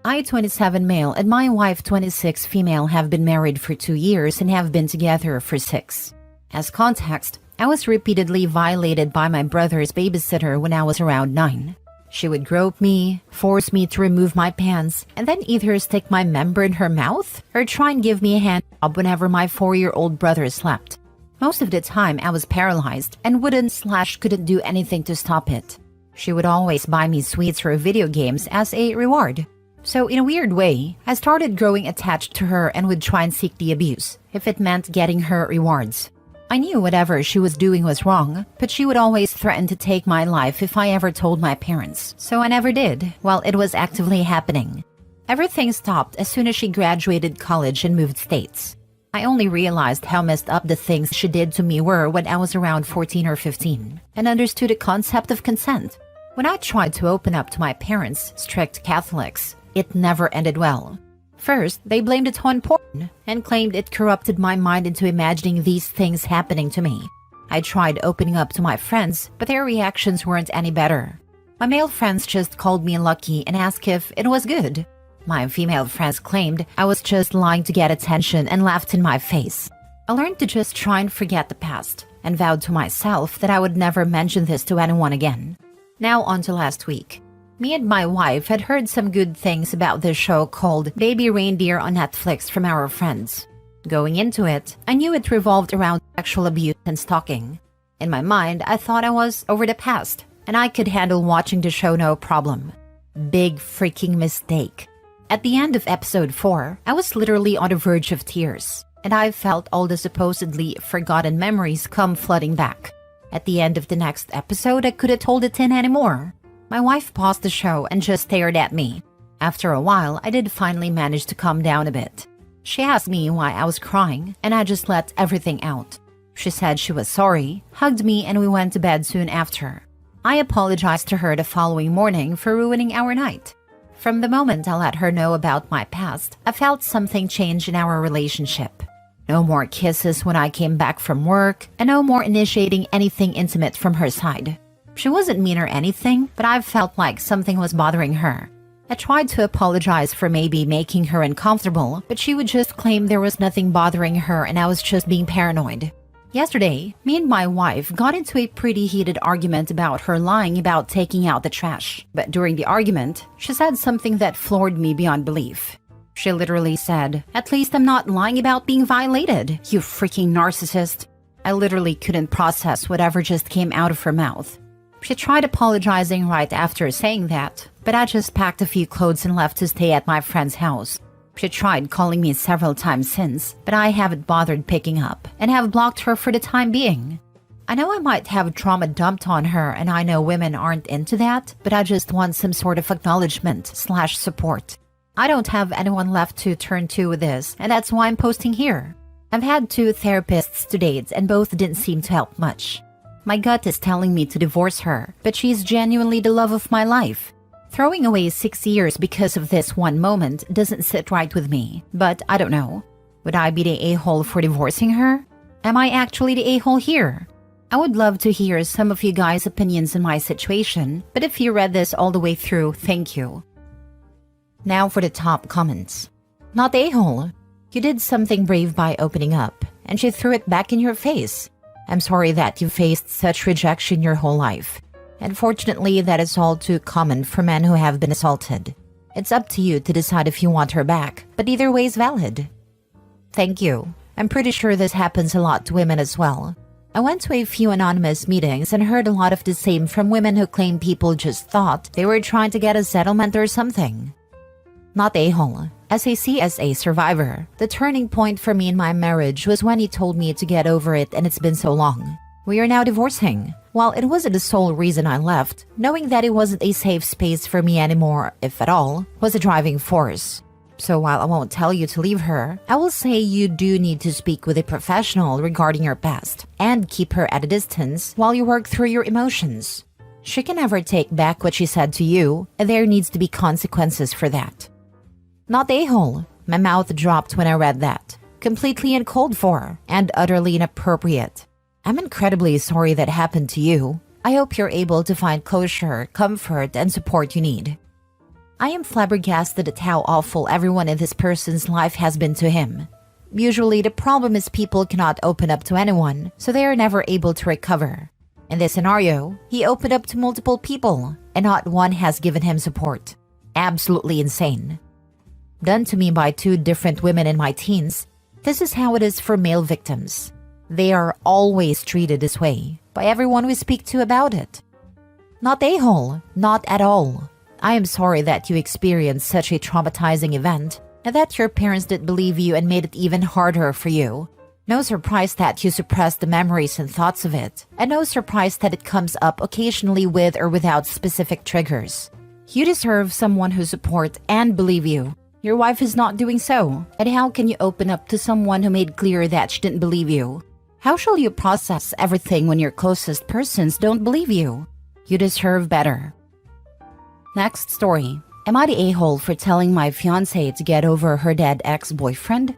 I, 27 male, and my wife, 26 female, have been married for 2 years and have been together for 6. As context, I was repeatedly violated by my brother's babysitter when I was around 9. She would grope me, force me to remove my pants, and then either stick my member in her mouth or try and give me a hand job whenever my 4-year-old brother slept. Most of the time, I was paralyzed and couldn't do anything to stop it. She would always buy me sweets or video games as a reward. So in a weird way, I started growing attached to her and would try and seek the abuse, if it meant getting her rewards. I knew whatever she was doing was wrong, but she would always threaten to take my life if I ever told my parents, so I never did, while it was actively happening. Everything stopped as soon as she graduated college and moved states. I only realized how messed up the things she did to me were when I was around 14 or 15, and understood the concept of consent. When I tried to open up to my parents, strict Catholics, it never ended well. First, they blamed it on porn and claimed it corrupted my mind into imagining these things happening to me. I tried opening up to my friends, but their reactions weren't any better. My male friends just called me lucky and asked if it was good. My female friends claimed I was just lying to get attention and laughed in my face. I learned to just try and forget the past and vowed to myself that I would never mention this to anyone again. Now on to last week. Me and my wife had heard some good things about this show called Baby Reindeer on Netflix from our friends. Going into it, I knew it revolved around sexual abuse and stalking. In my mind, I thought I was over the past, and I could handle watching the show no problem. Big freaking mistake. At the end of episode 4, I was literally on the verge of tears, and I felt all the supposedly forgotten memories come flooding back. At the end of the next episode, I couldn't hold it in anymore. My wife paused the show and just stared at me. After a while, I did finally manage to calm down a bit. She asked me why I was crying, and I just let everything out. She said she was sorry, hugged me, and we went to bed soon after. I apologized to her the following morning for ruining our night. From the moment I let her know about my past, I felt something change in our relationship. No more kisses when I came back from work, and no more initiating anything intimate from her side. She wasn't mean or anything, but I felt like something was bothering her. I tried to apologize for maybe making her uncomfortable, but she would just claim there was nothing bothering her and I was just being paranoid. Yesterday, me and my wife got into a pretty heated argument about her lying about taking out the trash. But during the argument, she said something that floored me beyond belief. She literally said, "At least I'm not lying about being violated, you freaking narcissist." I literally couldn't process whatever just came out of her mouth. She tried apologizing right after saying that, but I just packed a few clothes and left to stay at my friend's house. She tried calling me several times since, but I haven't bothered picking up and have blocked her for the time being. I know I might have trauma dumped on her and I know women aren't into that, but I just want some sort of acknowledgement/support. I don't have anyone left to turn to with this, and that's why I'm posting here. I've had 2 therapists to date and both didn't seem to help much. My gut is telling me to divorce her, but she's genuinely the love of my life. Throwing away 6 years because of this one moment doesn't sit right with me, but I don't know. Would I be the a-hole for divorcing her? Am I actually the a-hole here? I would love to hear some of you guys' opinions on my situation, but if you read this all the way through, thank you. Now for the top comments. Not a-hole. You did something brave by opening up, and she threw it back in your face. I'm sorry that you faced such rejection your whole life. Unfortunately, that is all too common for men who have been assaulted. It's up to you to decide if you want her back, but either way is valid. Thank you. I'm pretty sure this happens a lot to women as well. I went to a few anonymous meetings and heard a lot of the same from women who claim people just thought they were trying to get a settlement or something. Not a-hole. As a CSA survivor, the turning point for me in my marriage was when he told me to get over it, and it's been so long. We are now divorcing. While it wasn't the sole reason I left, knowing that it wasn't a safe space for me anymore, if at all, was a driving force. So while I won't tell you to leave her, I will say you do need to speak with a professional regarding your past and keep her at a distance while you work through your emotions. She can never take back what she said to you, and there needs to be consequences for that. Not a-hole. My mouth dropped when I read that. Completely uncalled for and utterly inappropriate. I'm incredibly sorry that happened to you. I hope you're able to find closure, comfort, and support you need. I am flabbergasted at how awful everyone in this person's life has been to him. Usually the problem is people cannot open up to anyone, so they are never able to recover. In this scenario, he opened up to multiple people, and not one has given him support. Absolutely insane. Done to me by two different women in my teens, this is how it is for male victims. They are always treated this way by everyone we speak to about it. Not a-hole, not at all. I am sorry that you experienced such a traumatizing event and that your parents didn't believe you and made it even harder for you. No surprise that you suppressed the memories and thoughts of it, and no surprise that it comes up occasionally with or without specific triggers. You deserve someone who supports and believe you. Your wife is not doing so, and how can you open up to someone who made clear that she didn't believe you? How shall you process everything when your closest persons don't believe you? You deserve better. Next story. Am I the a-hole for telling my fiancé to get over her dead ex-boyfriend?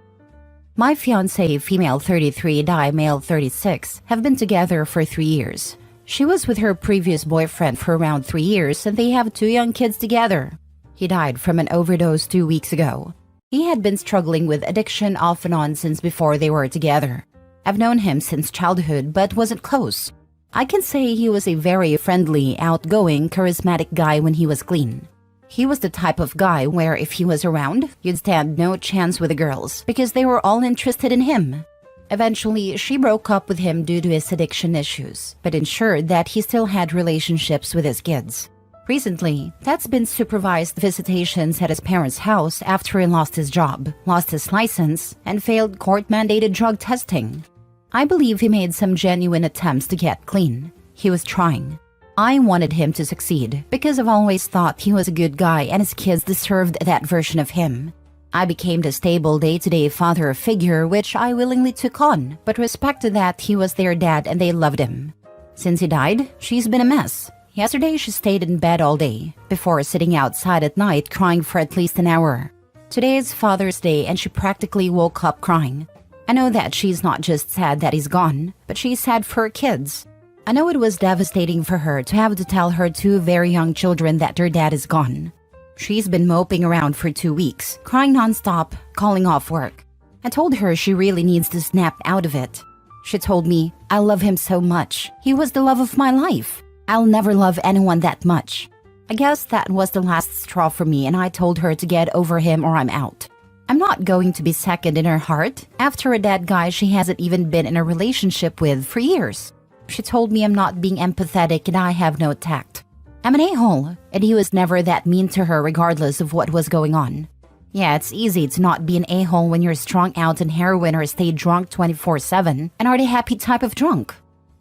My fiancé, female 33, male 36, have been together for 3 years. She was with her previous boyfriend for around 3 years and they have 2 young kids together. He died from an overdose 2 weeks ago. He had been struggling with addiction off and on since before they were together. I've known him since childhood but wasn't close. I can say he was a very friendly, outgoing, charismatic guy when he was clean. He was the type of guy where if he was around, you'd stand no chance with the girls because they were all interested in him. Eventually, she broke up with him due to his addiction issues, but ensured that he still had relationships with his kids. Recently, that's been supervised visitations at his parents' house after he lost his job, lost his license, and failed court-mandated drug testing. I believe he made some genuine attempts to get clean. He was trying. I wanted him to succeed because I've always thought he was a good guy and his kids deserved that version of him. I became the stable day-to-day father figure which I willingly took on, but respected that he was their dad and they loved him. Since he died, she's been a mess. Yesterday she stayed in bed all day, before sitting outside at night crying for at least an hour. Today is Father's Day and she practically woke up crying. I know that she's not just sad that he's gone, but she's sad for her kids. I know it was devastating for her to have to tell her 2 very young children that their dad is gone. She's been moping around for 2 weeks, crying nonstop, calling off work. I told her she really needs to snap out of it. She told me, I love him so much. He was the love of my life. I'll never love anyone that much. I guess that was the last straw for me and I told her to get over him or I'm out. I'm not going to be second in her heart after a dead guy she hasn't even been in a relationship with for years. She told me I'm not being empathetic and I have no tact. I'm an a-hole, and he was never that mean to her regardless of what was going on. Yeah, it's easy to not be an a-hole when you're strung out on heroin or stay drunk 24/7 and are the happy type of drunk.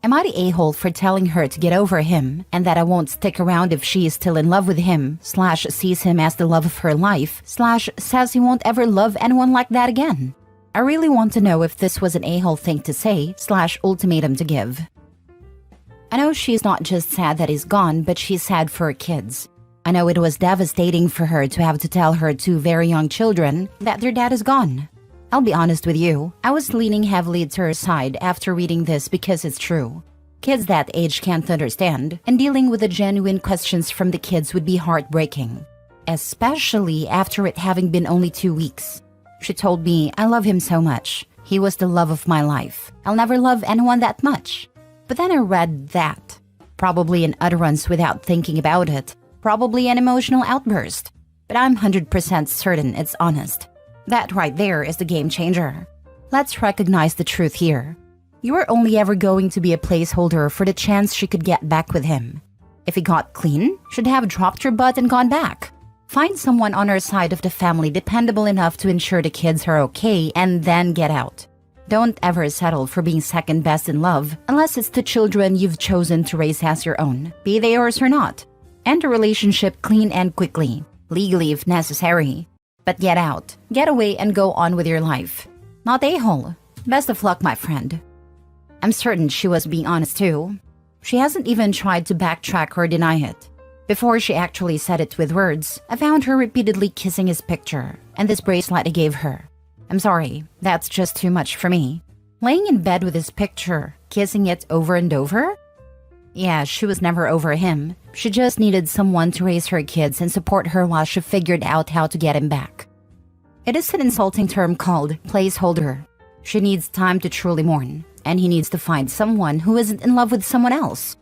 Am I the a-hole for telling her to get over him and that I won't stick around if she is still in love with him, / sees him as the love of her life, / says he won't ever love anyone like that again? I really want to know if this was an a-hole thing to say / ultimatum to give. I know she's not just sad that he's gone, but she's sad for her kids. I know it was devastating for her to have to tell her 2 very young children that their dad is gone. I'll be honest with you, I was leaning heavily to her side after reading this because it's true. Kids that age can't understand, and dealing with the genuine questions from the kids would be heartbreaking. Especially after it having been only 2 weeks. She told me, I love him so much. He was the love of my life. I'll never love anyone that much. But then I read that. Probably an utterance without thinking about it. Probably an emotional outburst. But I'm 100% certain it's honest. That right there is the game changer. Let's recognize the truth here. You are only ever going to be a placeholder for the chance she could get back with him. If he got clean, she'd have dropped your butt and gone back. Find someone on her side of the family dependable enough to ensure the kids are okay and then get out. Don't ever settle for being second best in love unless it's the children you've chosen to raise as your own, be they yours or not. End a relationship clean and quickly, legally if necessary. But get out, get away and go on with your life. Not a-hole. Best of luck, my friend. I'm certain she was being honest too. She hasn't even tried to backtrack or deny it. Before she actually said it with words, I found her repeatedly kissing his picture and this bracelet I gave her. I'm sorry, that's just too much for me. Laying in bed with his picture, kissing it over and over? Yeah, she was never over him. She just needed someone to raise her kids and support her while she figured out how to get him back. It is an insulting term called placeholder. She needs time to truly mourn, and he needs to find someone who isn't in love with someone else.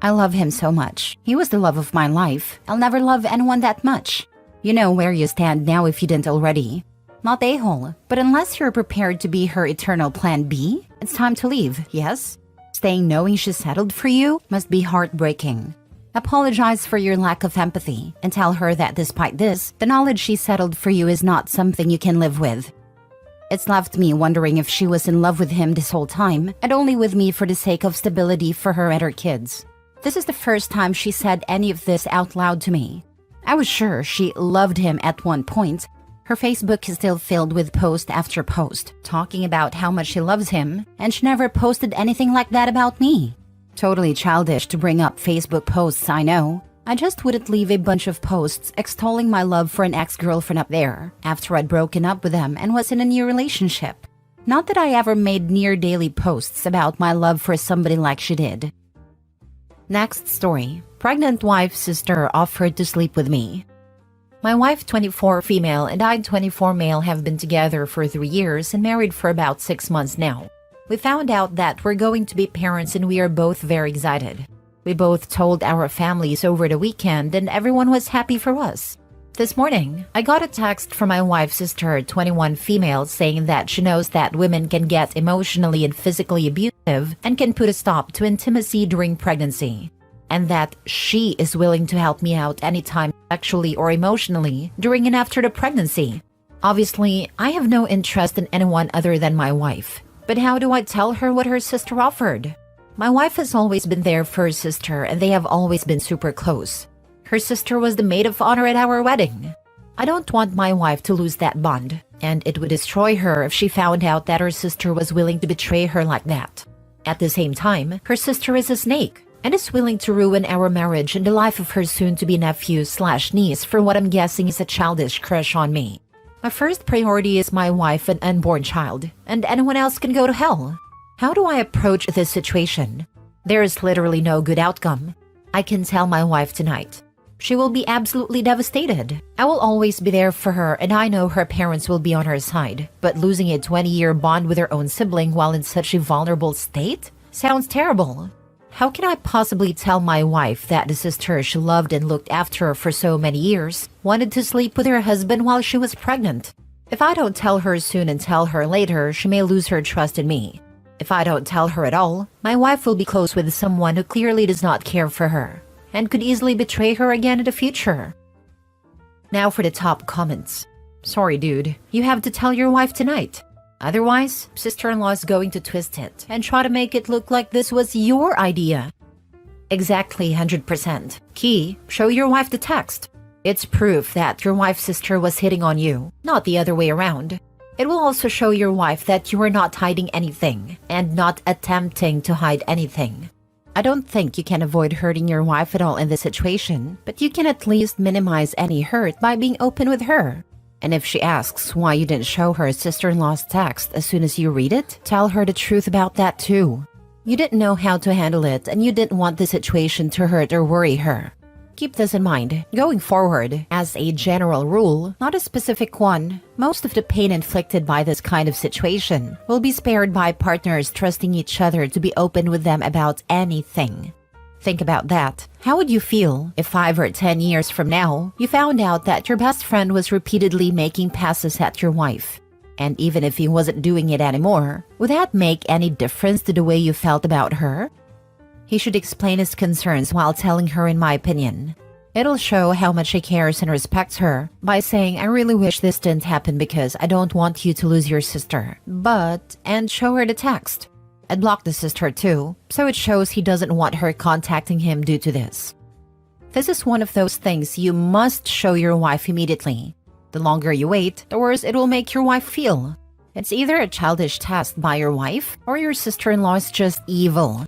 I love him so much. He was the love of my life. I'll never love anyone that much. You know where you stand now if you didn't already. Not a-hole, but unless you're prepared to be her eternal plan B, it's time to leave, yes? Staying knowing she settled for you must be heartbreaking. Apologize for your lack of empathy and tell her that despite this, the knowledge she settled for you is not something you can live with. It's left me wondering if she was in love with him this whole time and only with me for the sake of stability for her and her kids. This is the first time she said any of this out loud to me. I was sure she loved him at one point. Her Facebook is still filled with post after post, talking about how much she loves him, and she never posted anything like that about me. Totally childish to bring up Facebook posts, I know. I just wouldn't leave a bunch of posts extolling my love for an ex-girlfriend up there, after I'd broken up with them and was in a new relationship. Not that I ever made near-daily posts about my love for somebody like she did. Next story. Pregnant wife's sister offered to sleep with me. My wife, 24 female, and I, 24 male, have been together for 3 years and married for about 6 months now. We found out that we're going to be parents and we are both very excited. We both told our families over the weekend and everyone was happy for us. This morning, I got a text from my wife's sister, 21 female, saying that she knows that women can get emotionally and physically abusive and can put a stop to intimacy during pregnancy, and that she is willing to help me out anytime sexually or emotionally during and after the pregnancy. Obviously, I have no interest in anyone other than my wife, but how do I tell her what her sister offered? My wife has always been there for her sister and they have always been super close. Her sister was the maid of honor at our wedding. I don't want my wife to lose that bond, and it would destroy her if she found out that her sister was willing to betray her like that. At the same time, her sister is a snake and is willing to ruin our marriage and the life of her soon-to-be nephew/niece for what I'm guessing is a childish crush on me. My first priority is my wife and unborn child, and anyone else can go to hell. How do I approach this situation? There is literally no good outcome. I can tell my wife tonight. She will be absolutely devastated. I will always be there for her and I know her parents will be on her side, but losing a 20-year bond with her own sibling while in such a vulnerable state sounds terrible. How can I possibly tell my wife that the sister she loved and looked after her for so many years wanted to sleep with her husband while she was pregnant? If I don't tell her soon and tell her later, she may lose her trust in me. If I don't tell her at all, my wife will be close with someone who clearly does not care for her and could easily betray her again in the future. Now for the top comments. Sorry, dude, you have to tell your wife tonight. Otherwise, sister-in-law is going to twist it and try to make it look like this was your idea. Exactly 100%. Key, show your wife the text. It's proof that your wife's sister was hitting on you, not the other way around. It will also show your wife that you are not hiding anything and not attempting to hide anything. I don't think you can avoid hurting your wife at all in this situation, but you can at least minimize any hurt by being open with her. And if she asks why you didn't show her sister-in-law's text as soon as you read it, tell her the truth about that too. You didn't know how to handle it and you didn't want the situation to hurt or worry her. Keep this in mind. Going forward, as a general rule, not a specific one, most of the pain inflicted by this kind of situation will be spared by partners trusting each other to be open with them about anything. Think about that. How would you feel if 5 or 10 years from now, you found out that your best friend was repeatedly making passes at your wife? And even if he wasn't doing it anymore, would that make any difference to the way you felt about her? He should explain his concerns while telling her, in my opinion. It'll show how much he cares and respects her by saying, I really wish this didn't happen because I don't want you to lose your sister. And show her the text. I'd block the sister too, so it shows he doesn't want her contacting him due to this. This is one of those things you must show your wife immediately. The longer you wait, the worse it will make your wife feel. It's either a childish test by your wife or your sister-in-law is just evil.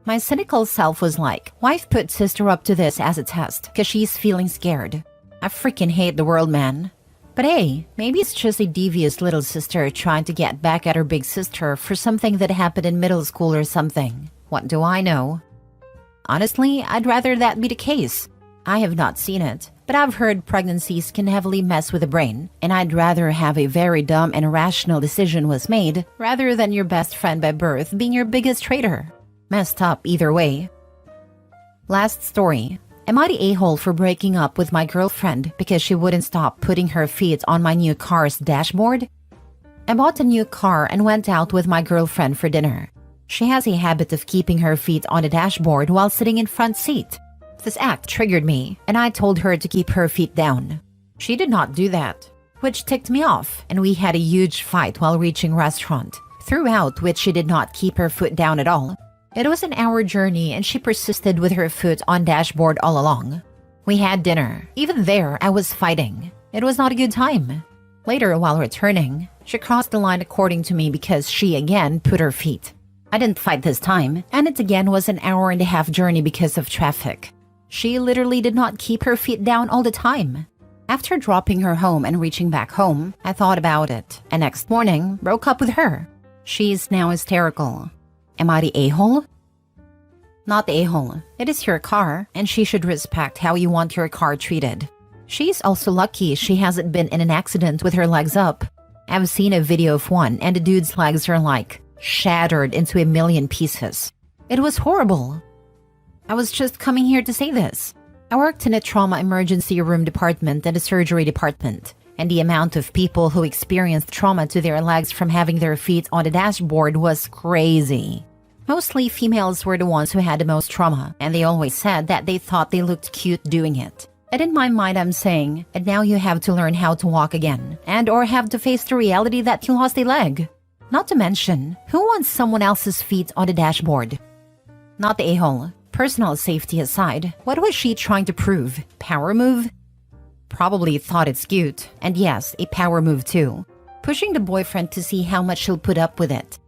My cynical self was like, wife put sister up to this as a test because she's feeling scared. I freaking hate the world, man. But hey, maybe it's just a devious little sister trying to get back at her big sister for something that happened in middle school or something. What do I know? Honestly, I'd rather that be the case. I have not seen it, but I've heard pregnancies can heavily mess with the brain, and I'd rather have a very dumb and irrational decision was made rather than your best friend by birth being your biggest traitor. Messed up either way. Last story. Am I the a-hole for breaking up with my girlfriend because she wouldn't stop putting her feet on my new car's dashboard? I bought a new car and went out with my girlfriend for dinner. She has a habit of keeping her feet on the dashboard while sitting in front seat. This act triggered me, and I told her to keep her feet down. She did not do that, which ticked me off, and we had a huge fight while reaching restaurant, throughout which she did not keep her foot down at all. It was an hour journey and she persisted with her foot on dashboard all along. We had dinner. Even there, I was fighting. It was not a good time. Later, while returning, she crossed the line according to me because she again put her feet. I didn't fight this time, and it again was an hour and a half journey because of traffic. She literally did not keep her feet down all the time. After dropping her home and reaching back home, I thought about it, and next morning, broke up with her. She's now hysterical. Am I the a-hole? Not the a-hole. It is your car, and she should respect how you want your car treated. She's also lucky she hasn't been in an accident with her legs up. I've seen a video of one, and the dude's legs are like shattered into a million pieces. It was horrible. I was just coming here to say this. I worked in a trauma emergency room department and a surgery department, and the amount of people who experienced trauma to their legs from having their feet on the dashboard was crazy. Mostly females were the ones who had the most trauma, and they always said that they thought they looked cute doing it. And in my mind I'm saying, and now you have to learn how to walk again, and or have to face the reality that you lost a leg. Not to mention, who wants someone else's feet on the dashboard? Not the a-hole. Personal safety aside, what was she trying to prove? Power move? Probably thought it's cute, and yes, a power move too. Pushing the boyfriend to see how much she'll put up with it.